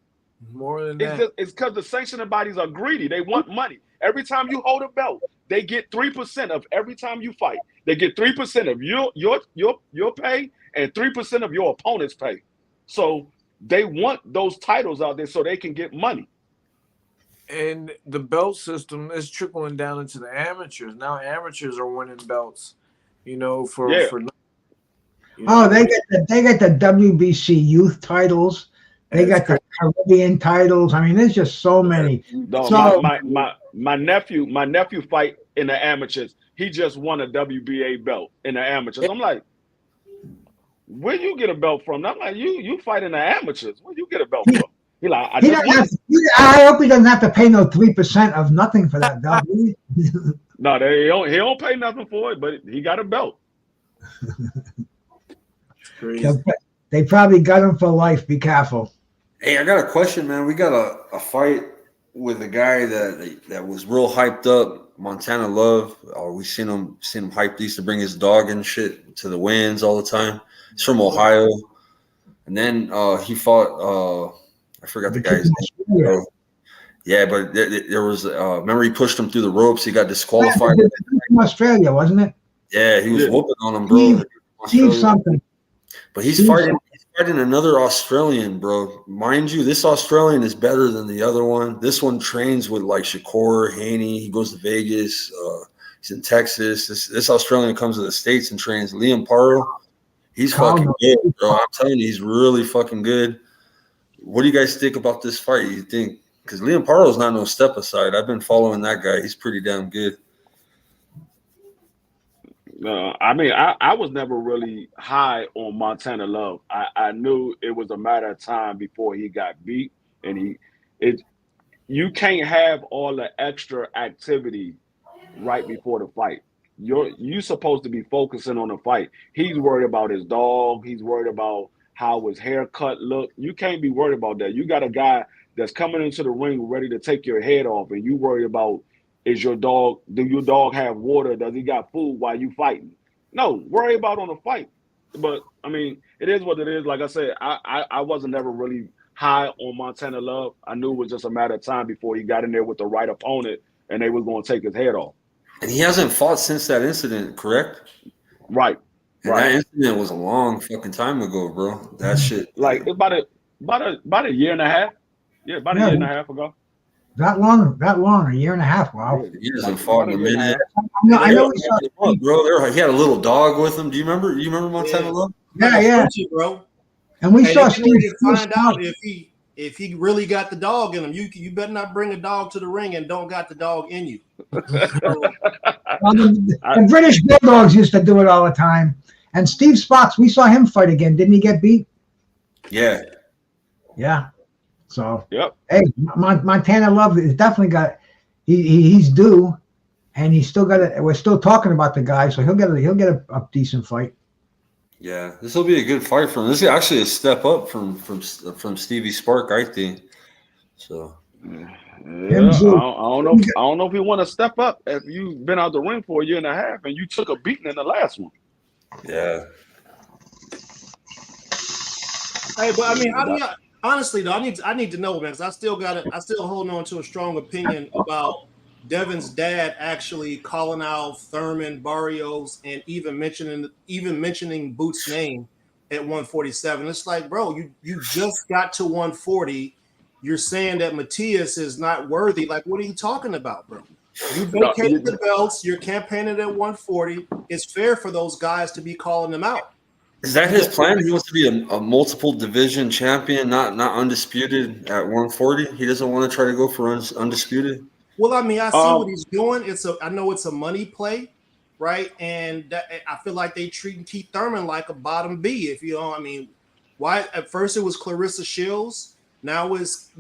More than that. It's because the sanctioning bodies are greedy. They want money. Every time you hold a belt, they get 3% of every time you fight. They get 3% of your pay and 3% of your opponent's pay. So they want those titles out there so they can get money. And the belt system is trickling down into the amateurs. Now amateurs are winning belts, for you know, they get the WBC youth titles. They got the Caribbean titles. I mean, there's just so many. No, So my nephew fight in the amateurs. He just won a WBA belt in the amateurs. I'm like, where you get a belt from? I'm like, you fight in the amateurs. Where you get a belt from? He like, I hope he doesn't have to pay no 3% of nothing for that belt. No, he don't pay nothing for it, but he got a belt. They probably got him for life. Be careful. Hey, I got a question, man. We got a fight with a guy that was real hyped up, Montana Love. We seen him hyped. He used to bring his dog and shit to the weigh-ins all the time. He's from Ohio, and then he fought. I forgot the guy's name. Yeah, but there was. Remember, he pushed him through the ropes. He got disqualified. From Australia, wasn't it? Yeah, he was whooping on him, bro. Steve something. But he's fighting another Australian, bro. Mind you, this Australian is better than the other one. This one trains with like Shakur, Haney. He goes to Vegas. He's in Texas. This Australian comes to the States and trains. Liam Paro. He's fucking good, bro. I'm telling you, he's really fucking good. What do you guys think about this fight? You think? Because Liam Paro's not no step aside. I've been following that guy. He's pretty damn good. I mean, I was never really high on Montana Love. I knew it was a matter of time before he got beat, and you can't have all the extra activity right before the fight. You're supposed to be focusing on the fight. He's worried about his dog. He's worried about how his haircut look. You can't be worried about that. You got a guy that's coming into the ring ready to take your head off, and you worried about do your dog have water? Does he got food while you fighting? No, worry about on the fight. But I mean, it is what it is. Like I said, I wasn't ever really high on Montana Love. I knew it was just a matter of time before he got in there with the right opponent and they was going to take his head off. And he hasn't fought since that incident, correct? Right. And that incident was a long fucking time ago, bro. That shit. Like about a year and a half. Yeah, about a year and a half ago. That long, a year and a half. Wow. He hasn't fought in a minute. I know bro. He had a little dog with him. Do you remember? Montana Love? Yeah, bro. And we saw Steve find out if he really got the dog in him. You better not bring a dog to the ring and don't got the dog in you. The British Bulldogs used to do it all the time. And Steve Spots, we saw him fight again. Didn't he get beat? Yeah. Yeah. So, yep. Hey, Montana Love is definitely got. He's due, and he's still got it. We're still talking about the guy, so he'll get a decent fight. Yeah, this will be a good fight for him. This is actually a step up from Stevie Spark, I think. So, yeah, I don't know if you want to step up if you've been out the ring for a year and a half and you took a beating in the last one. Yeah. Hey, but I mean, honestly, though, I need to know, man, because I still holding on to a strong opinion about Devin's dad actually calling out Thurman, Barrios, and even mentioning Boots' name at 147. It's like, bro, you just got to 140. You're saying that Matias is not worthy. Like, what are you talking about, bro? You vacated the belts. You're campaigning at 140. It's fair for those guys to be calling them out. Is that his plan? He wants to be a multiple division champion, not undisputed at 140. He doesn't want to try to go for undisputed. Well, I mean, I see what he's doing. I know it's a money play, right? And I feel like they treating Keith Thurman like a bottom B. If you know, I mean, why? At first it was Clarissa Shields. Now it's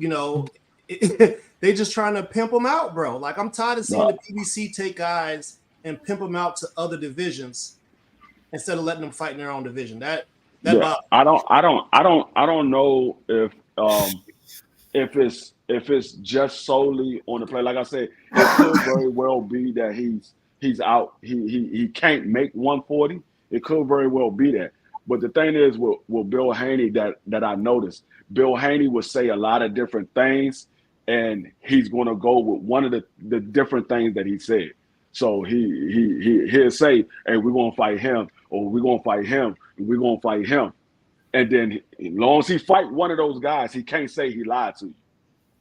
they just trying to pimp them out, bro. Like I'm tired of seeing the PBC take guys and pimp them out to other divisions instead of letting them fight in their own division. I don't know if it's just solely on the play. Like I said, it could very well be that he's out. He can't make 140. It could very well be that. But the thing is, with Bill Haney, that I noticed, Bill Haney would say a lot of different things, and he's going to go with one of the different things that he said. So he'll say, "Hey, we're going to fight him, or we're going to fight him, and we're going to fight him." And then, as long as he fight one of those guys, he can't say he lied to you.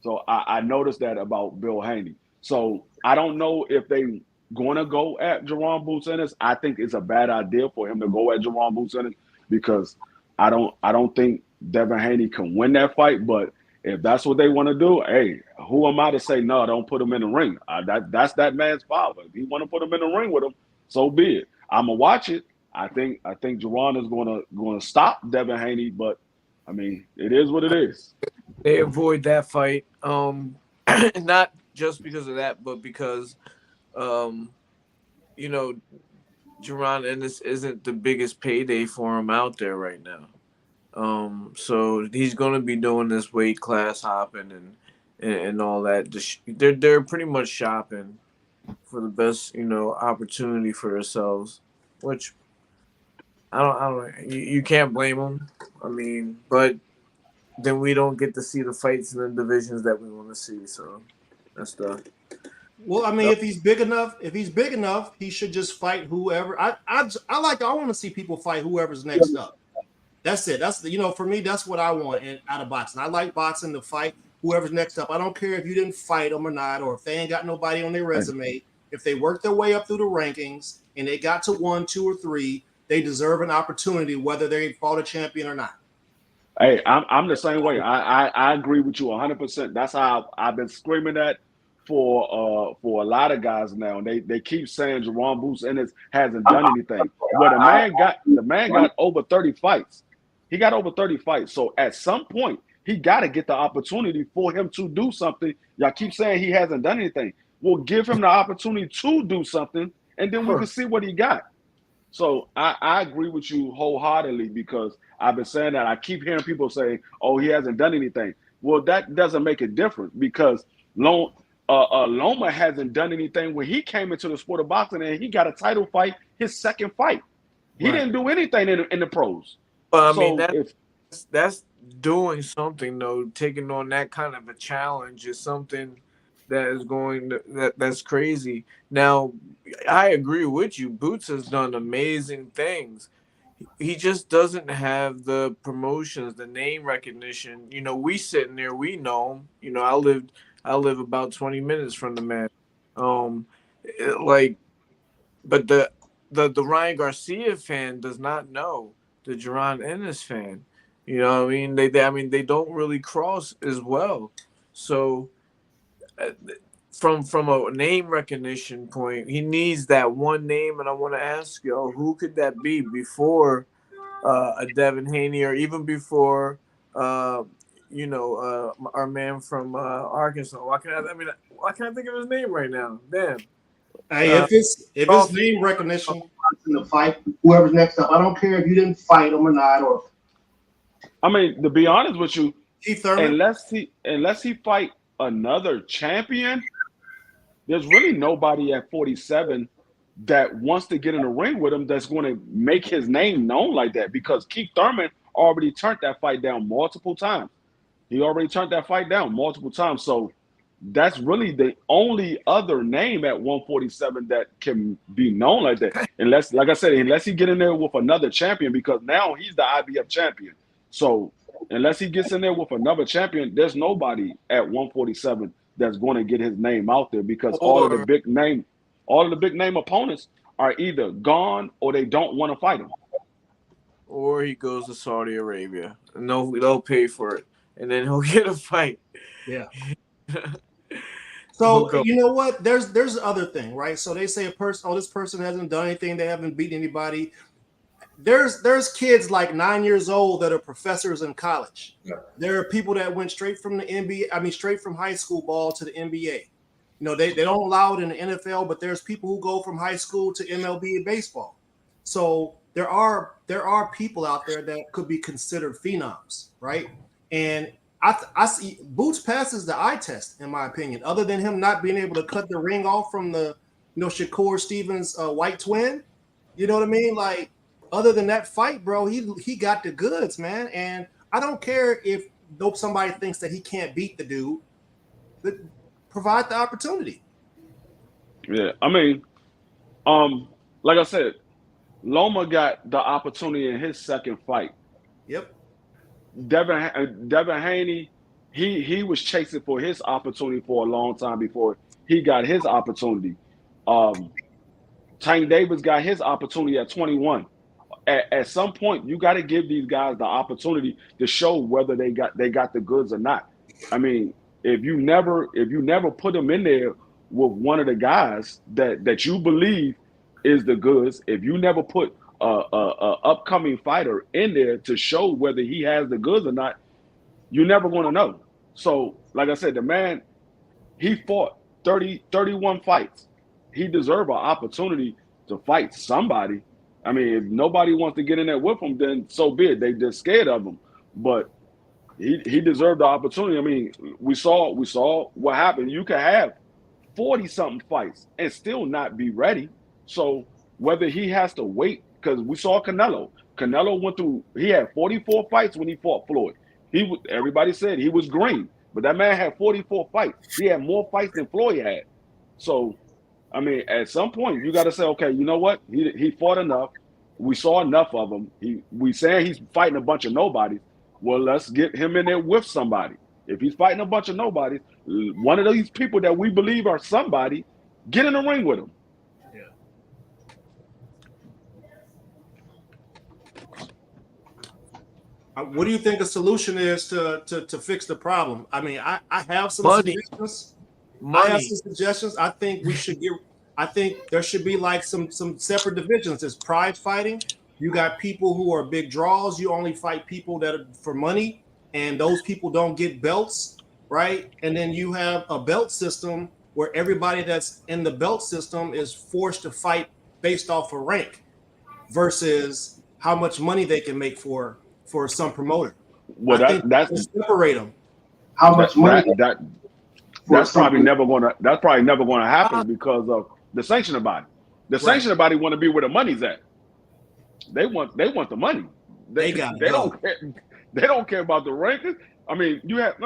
So I noticed that about Bill Haney. So I don't know if they going to go at Jerome Boots Ennis. I think it's a bad idea for him to go at Jerome Boots Ennis because I don't think Devin Haney can win that fight. But if that's what they want to do, hey, who am I to say no? Don't put him in the ring. That's that man's father. If he want to put him in the ring with him, so be it. I'm gonna watch it. I think Jerron is gonna stop Devin Haney, but I mean, it is what it is. They avoid that fight, not just because of that, but because, Jerron Ennis isn't the biggest payday for him out there right now. So he's going to be doing this weight class hopping and all that. They're pretty much shopping for the best, opportunity for themselves, which I don't. You can't blame them. I mean, but then we don't get to see the fights in the divisions that we want to see. So that's the. Well, I mean, if he's big enough, he should just fight whoever. I want to see people fight whoever's next up. That's it. That's for me, that's what I want out of boxing. I like boxing to fight whoever's next up. I don't care if you didn't fight them or not, or if they ain't got nobody on their resume. If they worked their way up through the rankings and they got to 1, 2, or 3, they deserve an opportunity, whether they fought a champion or not. Hey, I'm the same way. I agree with you 100%. That's how I've been screaming that for a lot of guys now. They keep saying Jerome Boots Ennis hasn't done anything. Well, the man got over 30 fights. He got over 30 fights. So at some point, he got to get the opportunity for him to do something. Y'all keep saying he hasn't done anything. We'll give him the opportunity to do something, and then we can see what he got. So I agree with you wholeheartedly because I've been saying that. I keep hearing people say, "Oh, he hasn't done anything." Well, that doesn't make it different because Loma hasn't done anything when he came into the sport of boxing and he got a title fight, his second fight. He didn't do anything in the pros. Well, I mean, that's doing something though. Taking on that kind of a challenge is something that is that's crazy. Now, I agree with you. Boots has done amazing things. He just doesn't have the promotions, the name recognition. We sitting there, we know him. I live about 20 minutes from the man. But the Ryan Garcia fan does not know the Jerron Ennis fan. You know what I mean? They don't really cross as well. So from a name recognition point, he needs that one name, and I want to ask you, who could that be before a Devin Haney, or even before our man from Arkansas? Why can't I think of his name right now? Damn. Hey, if it's name recognition in the fight, whoever's next up, I don't care if you didn't fight him or not. Or I mean, to be honest with you, Keith Thurman, unless he fight another champion, there's really nobody at 47 that wants to get in the ring with him that's going to make his name known like that because Keith Thurman already turned that fight down multiple times. He already turned that fight down multiple times. So that's really the only other name at 147 that can be known like that. Unless, like I said, unless he get in there with another champion, because now he's the IBF champion. So unless he gets in there with another champion, there's nobody at 147 that's going to get his name out there because all of the big name opponents are either gone or they don't want to fight him. Or he goes to Saudi Arabia and they'll pay for it, and then he'll get a fight. Yeah. So you know what? There's the other thing, right? So they say this person hasn't done anything, they haven't beaten anybody. There's kids like 9 years old that are professors in college. Yeah. There are people that went straight from the NBA, straight from high school ball to the NBA. They don't allow it in the NFL, but there's people who go from high school to MLB and baseball. So there are people out there that could be considered phenoms, right? And I see Boots passes the eye test, in my opinion, other than him not being able to cut the ring off from the Shakur Stevens white twin. You know what I mean? Like, other than that fight, bro, he got the goods, man. And I don't care if somebody thinks that he can't beat the dude, but provide the opportunity. Yeah, I mean, like I said, Loma got the opportunity in his second fight. Yep. Devin Haney, he was chasing for his opportunity for a long time before he got his opportunity. Tank Davis got his opportunity at 21. At some point, you got to give these guys the opportunity to show whether they got the goods or not. I mean, if you never put them in there with one of the guys that you believe is the goods, if you never put a upcoming fighter in there to show whether he has the goods or not, you're never going to know. So, like I said, the man, he fought 31 fights. He deserved an opportunity to fight somebody. I mean, if nobody wants to get in there with him, then so be it. They just scared of him. But he deserved the opportunity. I mean, we saw what happened. You could have 40-something fights and still not be ready. So whether he has to wait, because we saw Canelo. Canelo went through, he had 44 fights when he fought Floyd. Everybody said he was green, but that man had 44 fights. He had more fights than Floyd had. So, I mean, at some point, you got to say, okay, you know what? He fought enough. We saw enough of him. We saying he's fighting a bunch of nobodies. Well, let's get him in there with somebody. If he's fighting a bunch of nobodies, one of these people that we believe are somebody, get in the ring with him. What do you think the solution is to fix the problem? I mean, I have some suggestions. I have some suggestions. I think there should be like some separate divisions. There's pride fighting. You got people who are big draws. You only fight people that are for money, and those people don't get belts, right? And then you have a belt system where everybody that's in the belt system is forced to fight based off of rank versus how much money they can make for some promoter. Well, that's separate them. How much money? That's probably never gonna happen because of the sanctioning body. The sanctioning body want to be where the money's at. They want the money. They don't care about the rankings. I mean, you have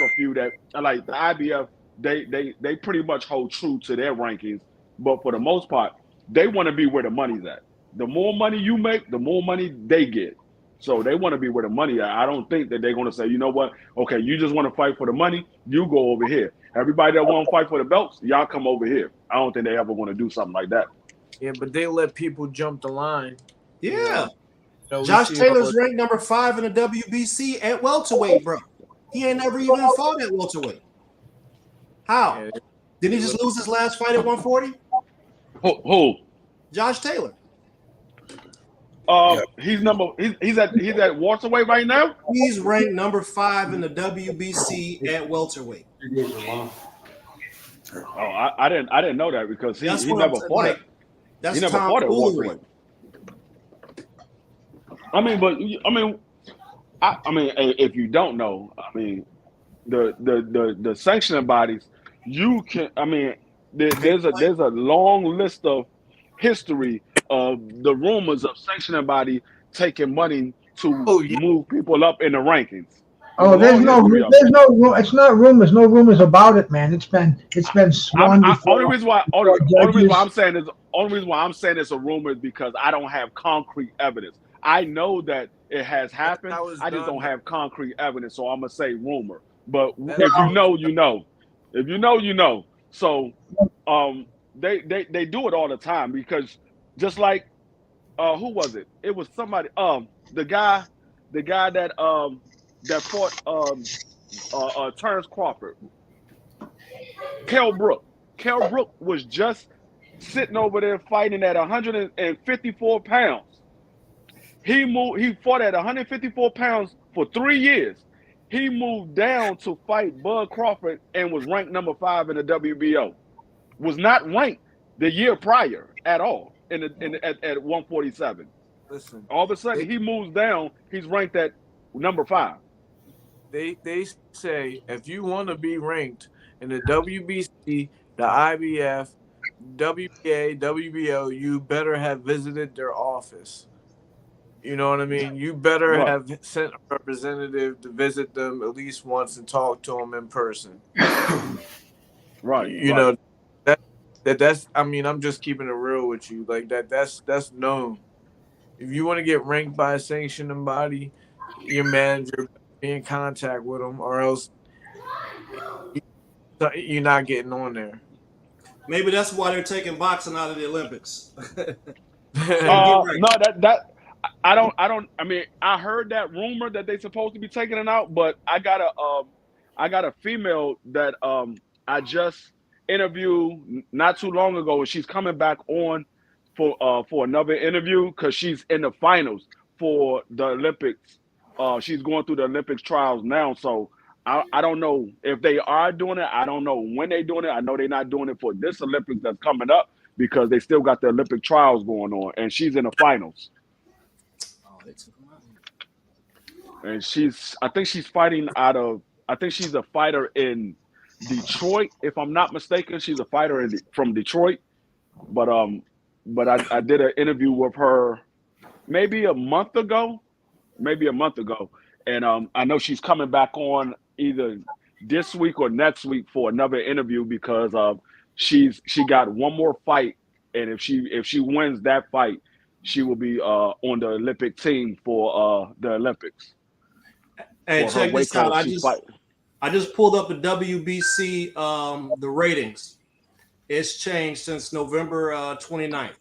a few that like the IBF. They pretty much hold true to their rankings, but for the most part, they want to be where the money's at. The more money you make, the more money they get. So they want to be where the money at. I don't think that they're going to say, you know what? Okay, you just want to fight for the money. You go over here. Everybody that want to fight for the belts, y'all come over here. I don't think they ever want to do something like that. Yeah, but they let people jump the line. Yeah. Josh Taylor's ranked number 5 in the WBC at welterweight, bro. He ain't never even fought at welterweight. How? Yeah. Did he just lose his last fight at 140? Who? Josh Taylor. He's at welterweight right now. He's ranked number 5 in the WBC at welterweight. Oh, I didn't know that because he never fought it. That's he never Tom fought at Foolery. welterweight. If you don't know, I mean, the sanctioning bodies, you can. I mean, there's a long list of history of the rumors of sanctioning body taking money to move people up in the rankings. Oh, it's not rumors. No rumors about it, man. It's been sworn before. Only reason why I'm saying it's a rumor is because I don't have concrete evidence. I know that it has happened. I just don't have concrete evidence, so I'm gonna say rumor. But if you know, you know. If you know, you know. So, they do it all the time because just like, who was it? It was somebody. The guy that fought Terrence Crawford. Kell Brook. Kell Brook was just sitting over there fighting at 154 pounds. He fought at 154 pounds for 3 years. He moved down to fight Bud Crawford and was ranked number 5 in the WBO. Was not ranked the year prior at all at 147. Listen, all of a sudden he moves down. He's ranked at number 5. They say if you want to be ranked in the WBC, the IBF, WBA, WBO, you better have visited their office. You know what I mean? You better Right. have sent a representative to visit them at least once and talk to them in person. Right. You know that's. I mean, I'm just keeping it real with you. Like that. That's known. If you want to get ranked by a sanctioning body, your manager be in contact with them, or else you're not getting on there. Maybe that's why they're taking boxing out of the Olympics. No, that I mean, I heard that rumor that they supposed to be taking it out, but I got a female that I just interviewed not too long ago, and she's coming back on for another interview because she's in the finals for the Olympics. She's going through the Olympics trials now, so I don't know if they are doing it. I don't know when they're doing it. I know they're not doing it for this Olympics that's coming up because they still got the Olympic trials going on, and she's in the finals. And I think she's fighting I think she's a fighter in Detroit, if I'm not mistaken. She's a fighter from Detroit. But I did an interview with her maybe a month ago. And I know she's coming back on either this week or next week for another interview because she got one more fight, and if she wins that fight, she will be on the Olympic team for the Olympics. Hey, check this out. I just pulled up the WBC the ratings. It's changed since November 29th.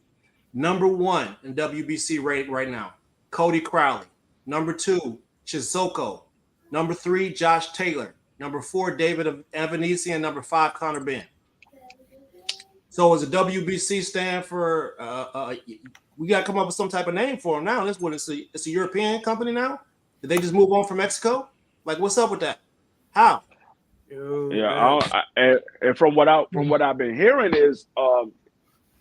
Number 1 in WBC rating right now, Cody Crowley. Number 2, Chisoko. Number 3, Josh Taylor. Number 4, David Evanesi. And number 5, Conor Benn. So as a WBC stand for, we got to come up with some type of name for him now. That's what it's a European company now? Did they just move on from Mexico? Like, what's up with that? How? Yeah, and from what I've been hearing is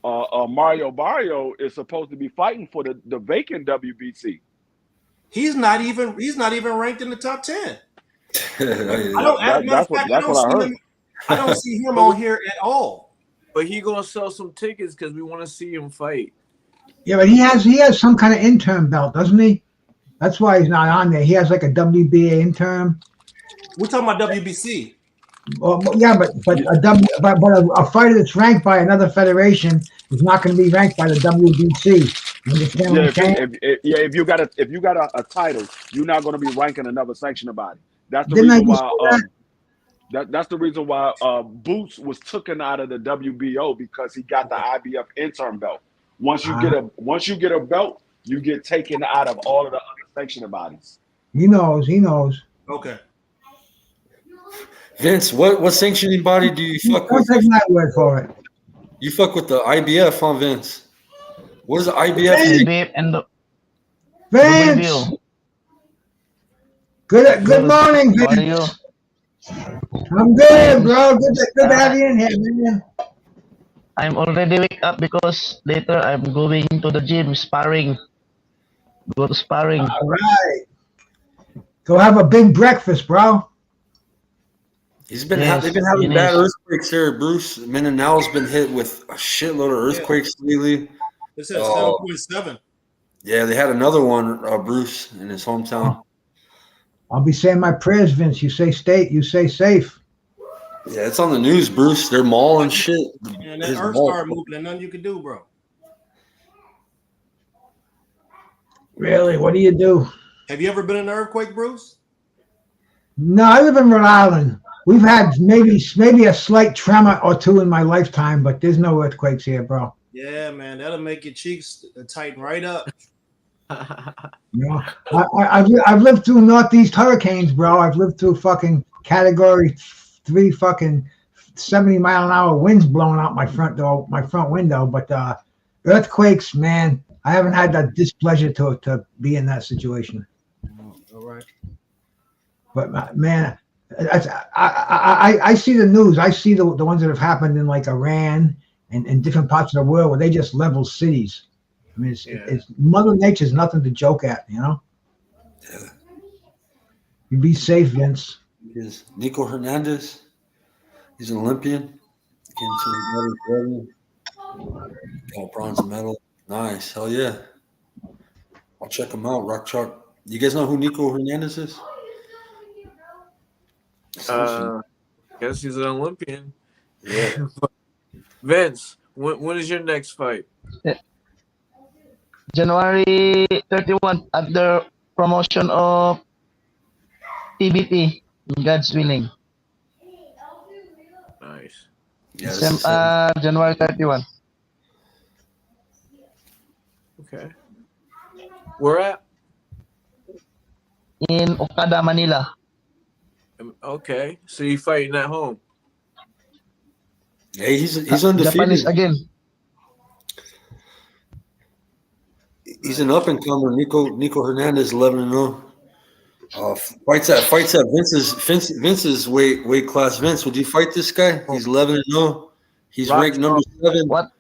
Mario Barrio is supposed to be fighting for the vacant WBC. He's not even ranked in the top 10. That's what I heard. I don't see him on here at all. But he gonna sell some tickets because we want to see him fight. Yeah, but he has some kind of interim belt, doesn't he? That's why he's not on there. He has like a WBA interim. We're talking about WBC. Well, yeah, but a fighter that's ranked by another federation is not going to be ranked by the WBC. You understand what I'm saying? If you got a title, you're not going to be ranking another sanctioned body. That's the reason why. That's the reason why Boots was taken out of the WBO because he got the IBF interim belt. Once you get a belt, you get taken out of all of the other sanctioned bodies. He knows. Okay. Vince, what sanctioning body do you fuck with? Don't take my word for it. You fuck with the IBF, huh, Vince? What is the IBF? IBF and the Vince! Good morning, Vince. I'm good, bro. Good to have you in here, man. I'm already wake up because later I'm going to the gym sparring. Go to sparring. All right. Go have a big breakfast, bro. They've been having bad earthquakes here, Bruce. Mindanao has been hit with a shitload of earthquakes lately. This is 7.7. Yeah, they had another one, Bruce, in his hometown. I'll be saying my prayers, Vince. You say you say safe. Yeah, it's on the news, Bruce. They're mauling shit. And that earth started moving. There's nothing you can do, bro. Really? What do you do? Have you ever been in an earthquake, Bruce? No, I live in Rhode Island. We've had maybe a slight tremor or two in my lifetime, but there's no earthquakes here, bro. Yeah, man, that'll make your cheeks tighten right up. You know, I've lived through Northeast hurricanes, bro. I've lived through fucking Category 3 fucking 70-mile-an-hour winds blowing out my front window. But earthquakes, man, I haven't had that displeasure to be in that situation. All right. But man, I see the news. I see the ones that have happened in like Iran and different parts of the world where they just level cities. I mean, it's Mother Nature's nothing to joke at, you know. Yeah. You be safe, Vince. Is Nico Hernandez? He's an Olympian. Came to the medal, got a bronze medal. Nice, hell yeah. I'll check him out. Rock Chalk. You guys know who Nico Hernandez is? Guess he's an Olympian. Yeah. Vince, when is your next fight? January 31 at the promotion of TBT. God's willing. Nice. Yeah, January 31. Okay. Where at? In Okada, Manila. Okay. So you fighting at home? Hey, he's undefeated. Japanese again. He's an up and comer. Nico Hernandez 11-0. Fights at Vince's weight class. Vince, would you fight this guy? He's 11-0. He's ranked number 7. What?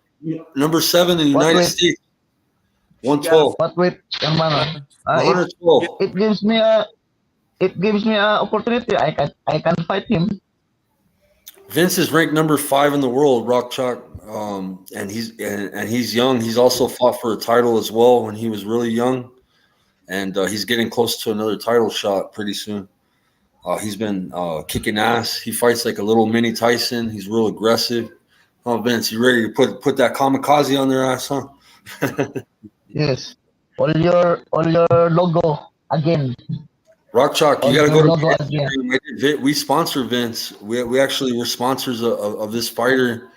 Number 7 in the United weight? States. 112. What weight, hermano? 112. It gives me a opportunity. I can fight him. Vince is ranked number 5 in the world, Rock Chalk, and he's young. He's also fought for a title as well when he was really young, and he's getting close to another title shot pretty soon. He's been kicking ass. He fights like a little mini Tyson. He's real aggressive. Oh, Vince, you ready to put that kamikaze on their ass, huh? Yes. All your logo again. Rock Chalk, you got to go to logo again. we sponsor Vince. We actually were sponsors of this fighter,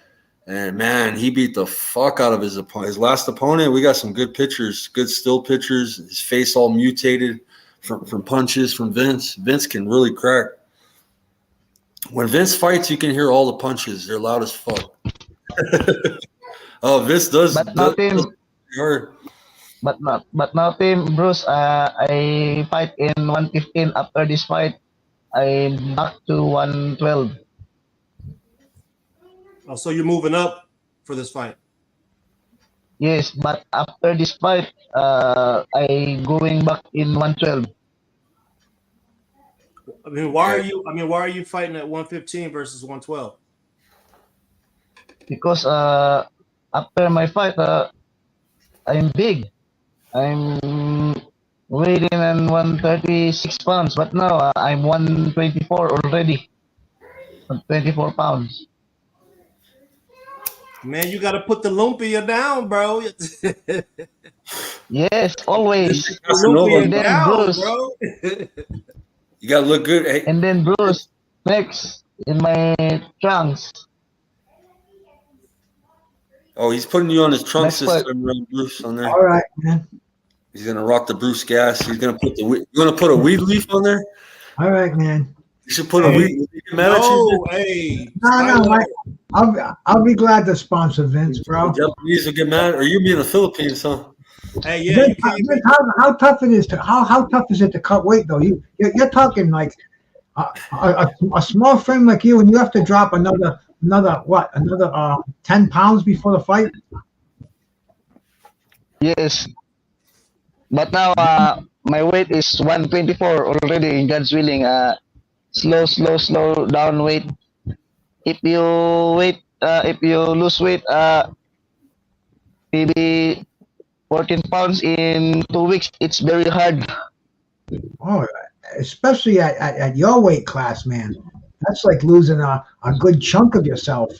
and man, he beat the fuck out of his opponent. His last opponent, we got some good pictures, good still pictures. His face all mutated from punches from Vince. Vince can really crack. When Vince fights, you can hear all the punches. They're loud as fuck. Oh, Vince does. But nothing. Hard. But now, Team Bruce, I fight in 115. After this fight, I'm back to 112. Oh, so you're moving up for this fight? Yes, but after this fight, I going back in 112. I mean, why are you fighting at 115 versus 112? Because after my fight, I'm big. I'm weighing in 136 pounds, but now I'm 124 already. 124 pounds. Man, you got to put the lumpia down, bro. Yes, always. Lumpia And then down, Bruce, bro. You got to look good. Hey, and then Bruce next in my trunks. oh, he's putting you on his trunk Next fight. system, right, Bruce, on there. All right, man. He's gonna rock the Bruce gas. He's gonna put you gonna put a weed leaf on there. All right, man. You should put a weed leaf. No, hey. No, Mike. I'll be glad to sponsor Vince, bro. Japanese will get mad, or you be in the Philippines, huh? Hey, yeah. You can't Vince, how tough it is to how tough is it to cut weight though? You're talking like a small frame like you, and you have to drop another 10 pounds before the fight. Yes. But now my weight is 124 already in God's willing. Slow down weight. If you lose weight, maybe 14 pounds in 2 weeks, it's very hard. Oh, especially at your weight class, man. That's like losing a good chunk of yourself.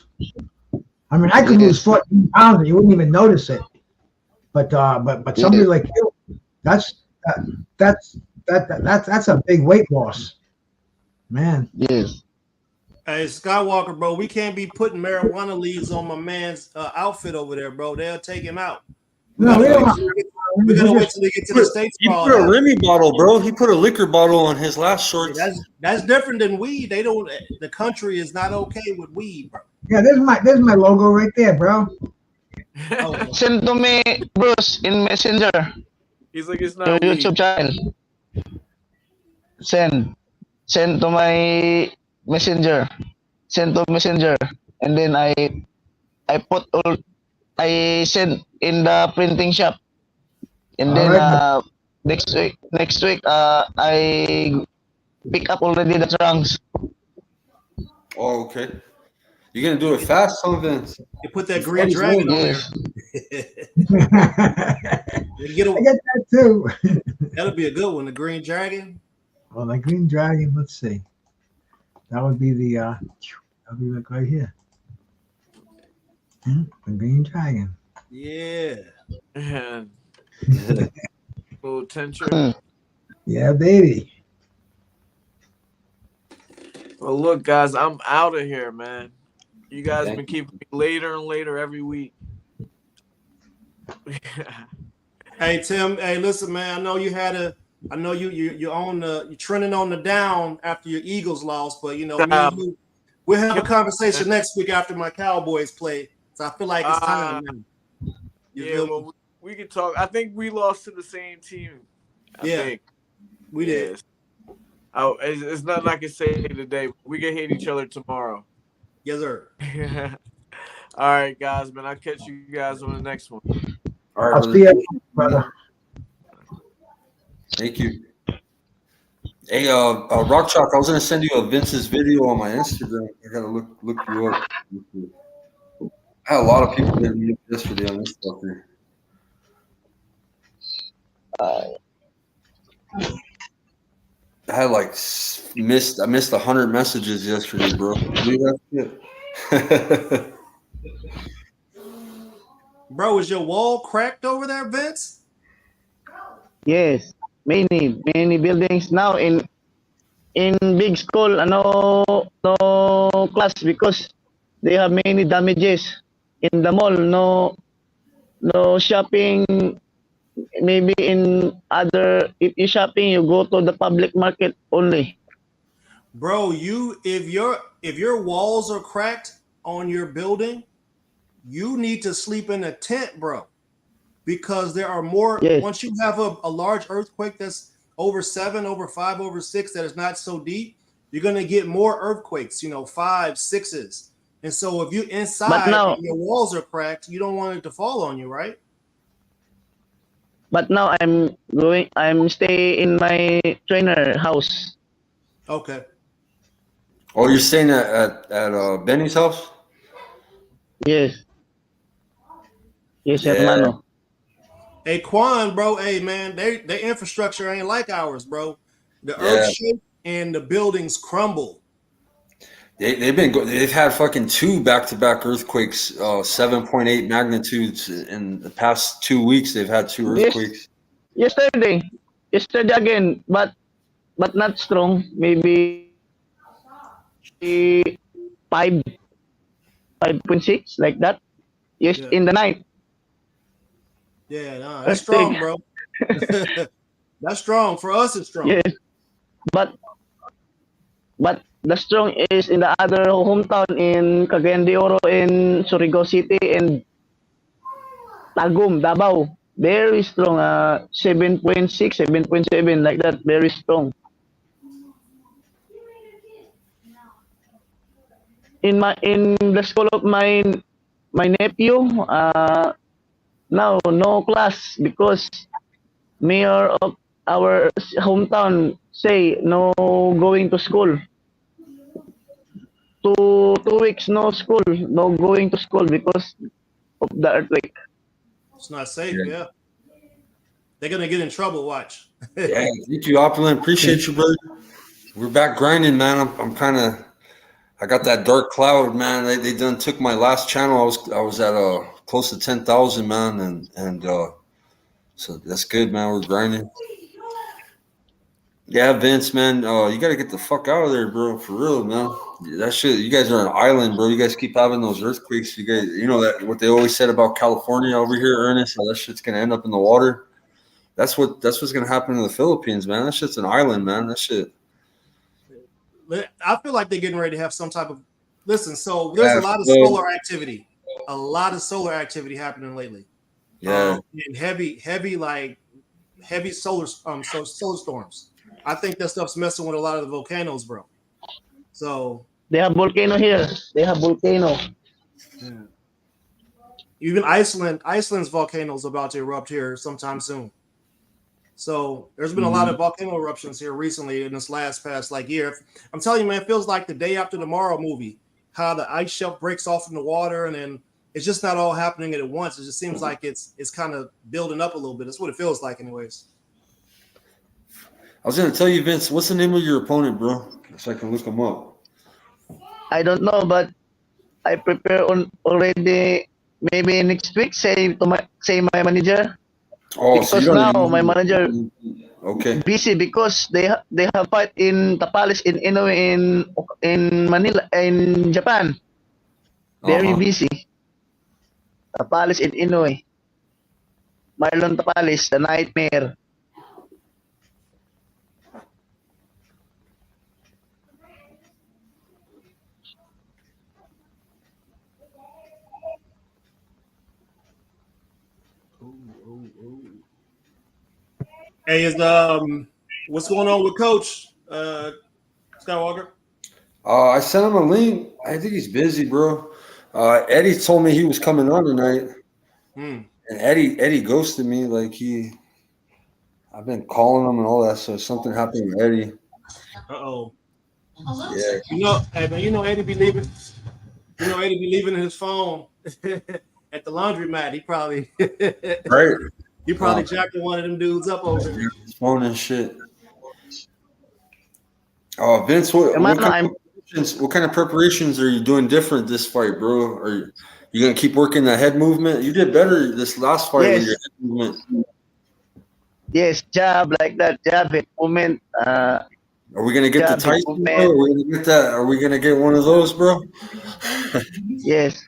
I mean, I could lose 14 pounds and you wouldn't even notice it. But somebody like you, that's a big weight loss, man. Yes. Hey, Skywalker, bro, we can't be putting marijuana leaves on my man's outfit over there, bro. They'll take him out. No, we don't. We're gonna wait till they get to the States. He put a Remy bottle, bro. He put a liquor bottle on his last shorts. That's different than weed. They don't. The country is not okay with weed, bro. Yeah, there's my logo right there, bro. Oh, Send to me, Bruce, in Messenger. He's like, it's Your not weed. YouTube channel. Send to my messenger. Send to messenger. And then I send in the printing shop. And then next week I pick up already the trunks. Oh, okay. You're gonna do it fast, huh, Vince? you put that green dragon on there. Yes. We get I get that too. that'll be a good one. The Green Dragon. Well, the Green Dragon. Let's see. That would be the. That would be like right here. The Green Dragon. Yeah. And little tension. Yeah, baby. Well, look, guys, I'm out of here, man. You guys been keeping me later and later every week. Hey Tim, hey, listen, man. I know you had a. I know you're on the. You're trending on the down after your Eagles lost, but you know me and you, we'll have a conversation next week after my Cowboys play. So I feel like it's time now. Well, we can talk. I think we lost to the same team. I think. We did. Oh, it's nothing I can say today. We can hate each other tomorrow. Yes, sir. All right, guys, man. I'll catch you guys on the next one. All right, I'll see you, brother. Thank you. Hey, Rock Chalk, I was gonna send you a Vince's video on my Instagram. I gotta look you up. I had a lot of people that me up yesterday on this stuff here. I had like missed 100 messages yesterday, bro. Believe that shit? Bro, is your wall cracked over there, Vince? Yes, many buildings now in big school. No class because they have many damages in the mall. No shopping. Maybe in other, if you shopping, you go to the public market only. Bro, if your walls are cracked on your building, you need to sleep in a tent, bro, because there are more. Yes. Once you have a large earthquake that's over 7, over 5, over 6, that is not so deep, you're gonna get more earthquakes. 5, 6s, and so if you inside and your walls are cracked, you don't want it to fall on you, right? But now I'm staying in my trainer house. Okay. Oh, you're staying at Benny's house? Yes. Yes, hermano. Hey, Quan, bro. Hey, man, their infrastructure ain't like ours, bro. The earth shake and the buildings crumble. They've had fucking 2 back-to-back earthquakes, 7.8 magnitudes in the past 2 weeks. They've had 2 earthquakes. Yesterday again, but not strong. Maybe 5.6 like that. Yes, in the night. Yeah, no, that's strong, bro. That's strong. For us, it's strong. Yes, but the strong is in the other hometown in Cagayan de Oro, in Surigao City, and Tagum, Davao. Very strong. 7.6, 7.7 like that. Very strong. In the school of my nephew, now no class because mayor of our hometown say no going to school. 2 weeks no school, no going to school because of the earthquake. It's not safe, yeah. They're gonna get in trouble. Watch. Yeah, thank you, Opulent. Appreciate you, brother. We're back grinding, man. I'm kind of. I got that dark cloud, man. They done took my last channel. I was at close to 10,000, man, and so that's good, man. We're grinding. Yeah, Vince, man, you got to get the fuck out of there, bro. For real, man. That shit. You guys are an island, bro. You guys keep having those earthquakes. You guys, you know that what they always said about California over here, Ernest. That shit's gonna end up in the water. That's what's gonna happen in the Philippines, man. That shit's an island, man. That shit. I feel like they're getting ready to have some type of. Listen, so there's a lot of solar activity. A lot of solar activity happening lately. Yeah. And heavy solar storms. I think that stuff's messing with a lot of the volcanoes, bro. So they have volcano here. They have volcano. Yeah. Even Iceland's volcano is about to erupt here sometime soon. So there's been a lot of volcano eruptions here recently in this past year. I'm telling you, man, it feels like the Day After Tomorrow movie. How the ice shelf breaks off in the water and then it's just not all happening at once. It just seems like it's kind of building up a little bit. That's what it feels like, anyways. I was gonna tell you, Vince, what's the name of your opponent, bro? So I can look him up. I don't know, but I prepare already. Maybe next week, say my manager. Oh, because so you don't now even my manager okay. busy because they have fight in Tapalis in Inoue in Manila in Japan. Very busy. Tapalis in Inoue. Marlon Tapalis, the nightmare. Hey, what's going on with Coach Skywalker? I sent him a link. I think he's busy, bro. Eddie told me he was coming on tonight, and Eddie ghosted me. Like I've been calling him and all that. So something happened with Eddie. Uh-oh. Yeah. Hey man, Eddie be leaving. Eddie be leaving his phone at the laundromat. He probably Right. He probably jacking one of them dudes up over there. His phone and shit. Oh, Vince, what kind of preparations are you doing different this fight, bro? Are you gonna keep working the head movement? You did better this last fight with your head movement. Yes, jab like that, jab head movement. Are we gonna get the Tyson, bro? Are we gonna get that? Are we gonna get one of those, bro? Yes.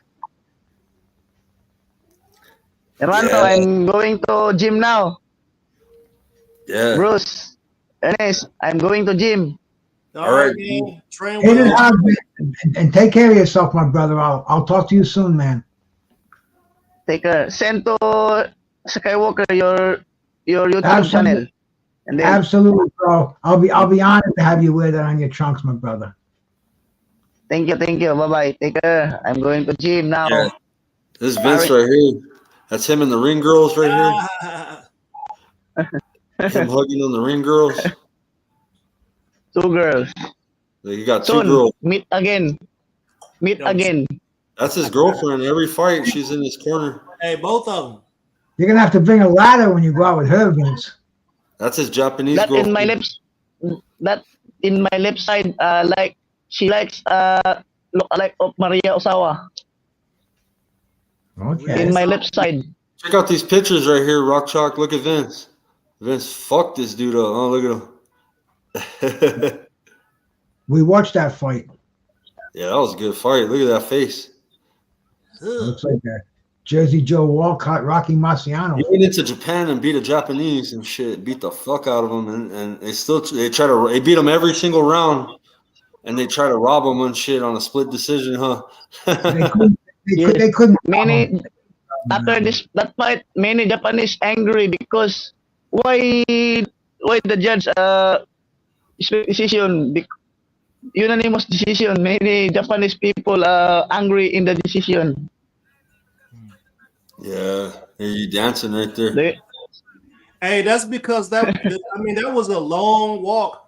Hermano, I'm going to gym now. Yeah. Bruce, Ernest, I'm going to gym. All right, man. Train Hit it hard, man, and take care of yourself, my brother. I'll talk to you soon, man. Take care. Send to Skywalker your YouTube channel. And then, absolutely, bro. I'll be honored to have you wear that on your trunks, my brother. Thank you. Bye-bye. Take care. I'm going to gym now. Yeah. This is Vince right here. That's him and the ring girls right here. Him hugging on the ring girls. 2 girls. You got 2 girls. Meet again. That's his girlfriend. Every fight, she's in his corner. Hey, both of them. You're gonna have to bring a ladder when you go out with her, Vince. That's his Japanese that girlfriend. In my left side, like she likes look like of Maria Osawa. Okay. In my left side. Check out these pictures right here, Rock Chalk. Look at Vince. Vince fucked this dude up. Oh, look at him. We watched that fight. Yeah, that was a good fight. Look at that face. Looks like that Jersey Joe Walcott, Rocky Marciano. He went into Japan and beat a Japanese and shit, beat the fuck out of him, and they beat him every single round, and they try to rob him and shit on a split decision, huh? They couldn't. After that fight, many Japanese angry because why the judge split decision, unanimous decision. Many Japanese people are angry in the decision. Yeah, you dancing right there. Hey, that's because that was a long walk.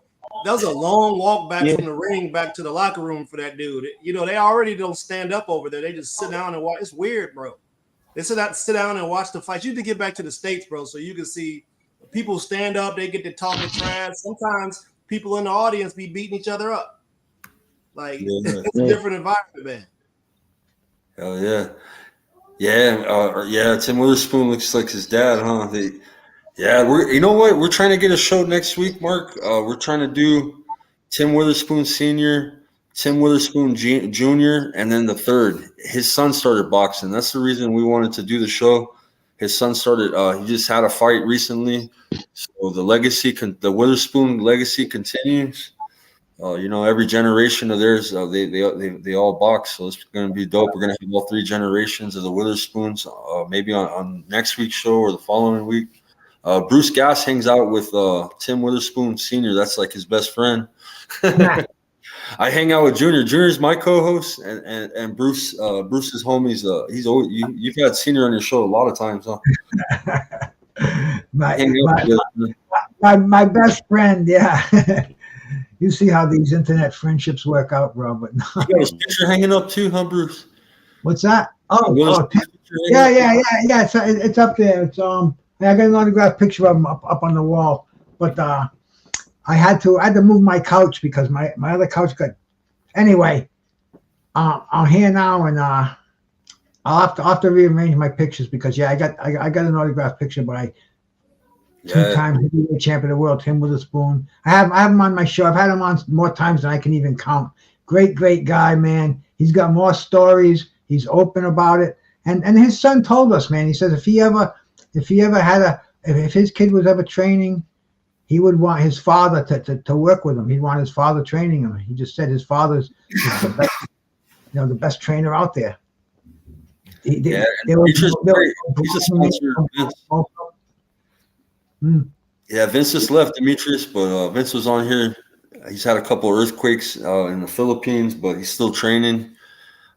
That was a long walk back from the ring back to the locker room for that dude. They already don't stand up over there. They just sit down and watch. It's weird, bro. They sit down and watch the fight. You need to get back to the States, bro, so you can see people stand up. They get to talking trash. Sometimes people in the audience be beating each other up. Like it's a different environment, man. Hell yeah. Yeah, Tim Witherspoon looks like his dad, huh? You know what? We're trying to get a show next week, Mark. We're trying to do Tim Witherspoon Sr., Tim Witherspoon Jr., and then the third. His son started boxing. That's the reason we wanted to do the show. His son started. He just had a fight recently, so the Witherspoon legacy continues. Every generation of theirs, they all box, so it's going to be dope. We're going to have all 3 generations of the Witherspoons, maybe on next week's show or the following week. Bruce Gass hangs out with Tim Witherspoon Sr. That's like his best friend. I hang out with Junior. Junior's my co-host, and Bruce's homies. You've had Senior on your show a lot of times, huh? my best friend, yeah. You see how these internet friendships work out, bro. But no. You got his picture hanging up too, huh, Bruce? What's that? Witherspoon Tim. picture Yeah, hanging yeah. It's up there. It's I got an autographed picture of him up on the wall. But I had to move my couch because my other couch got. Anyway, I'm here now, and I'll have to rearrange my pictures because I got an autographed picture by two-time heavyweight champion of the world, Tim Witherspoon. I have him on my show. I've had him on more times than I can even count. Great guy, man. He's got more stories. He's open about it. And his son told us, man, he says if his kid was ever training, he would want his father to work with him. He'd want his father training him. He just said his father's the best, the best trainer out there. He's a sponsor. Yeah, Vince just left, Demetrius, but Vince was on here. He's had a couple of earthquakes in the Philippines, but he's still training.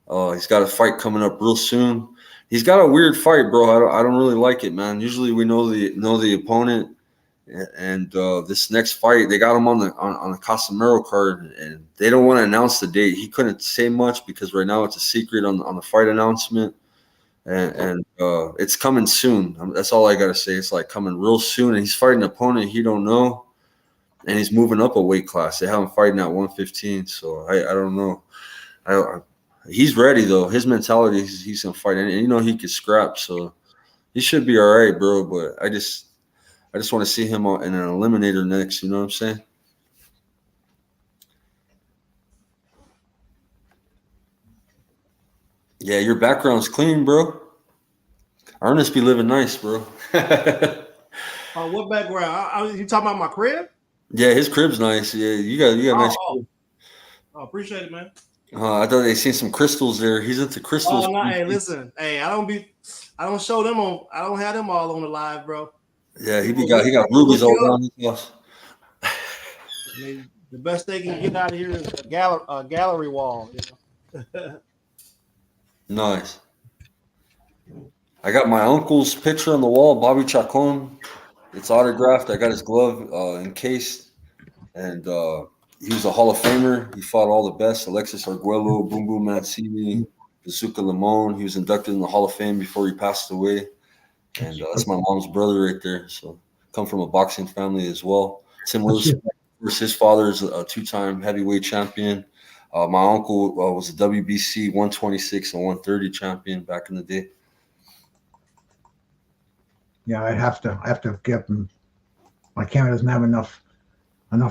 He's got a fight coming up real soon. He's got a weird fight, bro. I don't really like it, man. Usually we know the opponent, and this next fight they got him on the Casemiro card, and they don't want to announce the date. He couldn't say much because right now it's a secret on the fight announcement. And it's coming soon. That's all I gotta say. It's like coming real soon. And he's fighting an opponent he don't know, and he's moving up a weight class. They have him fighting at 115. So I don't know. He's ready though. His mentality is he's gonna fight, and he can scrap. So he should be all right, bro. But I just want to see him in an eliminator next. You know what I'm saying? Yeah, your background's clean, bro. Ernest be living nice, bro. What background? You talking about my crib? Yeah, his crib's nice. Yeah, you got a nice crib. Oh, appreciate it, man. I thought they seen some crystals there. He's into crystals. Oh, no, hey, listen. Hey, I don't show them on. I don't have them all on the live, bro. Yeah, he got rubies all around his house. I mean, the best they can get out of here is a gallery wall. Nice. I got my uncle's picture on the wall, Bobby Chacon. It's autographed. I got his glove encased, and he was a Hall of Famer. He fought all the best: Alexis Arguello, Boom Boom Mancini, Bazooka Limon. He was inducted in the Hall of Fame before he passed away, and that's my mom's brother right there. So, come from a boxing family as well. Tim Witherspoon, his father is a two-time heavyweight champion. My uncle was a WBC 126 and 130 champion back in the day. Yeah, I have to get him. My camera doesn't have enough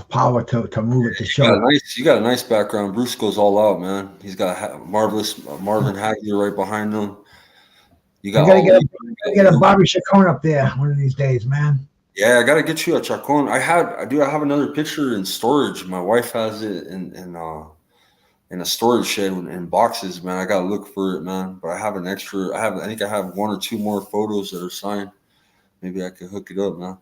power to move it to show. You got a nice background. Bruce goes all out, man. He's got marvelous Marvin Hagler right behind him. You got. I gotta get a Bobby Chacon up there one of these days, man. Yeah, I gotta get you a Chacon. I have another picture in storage. My wife has it in a storage shed in boxes, man. I gotta look for it, man. But I have an extra. I think I have one or two more photos that are signed. Maybe I could hook it up, man.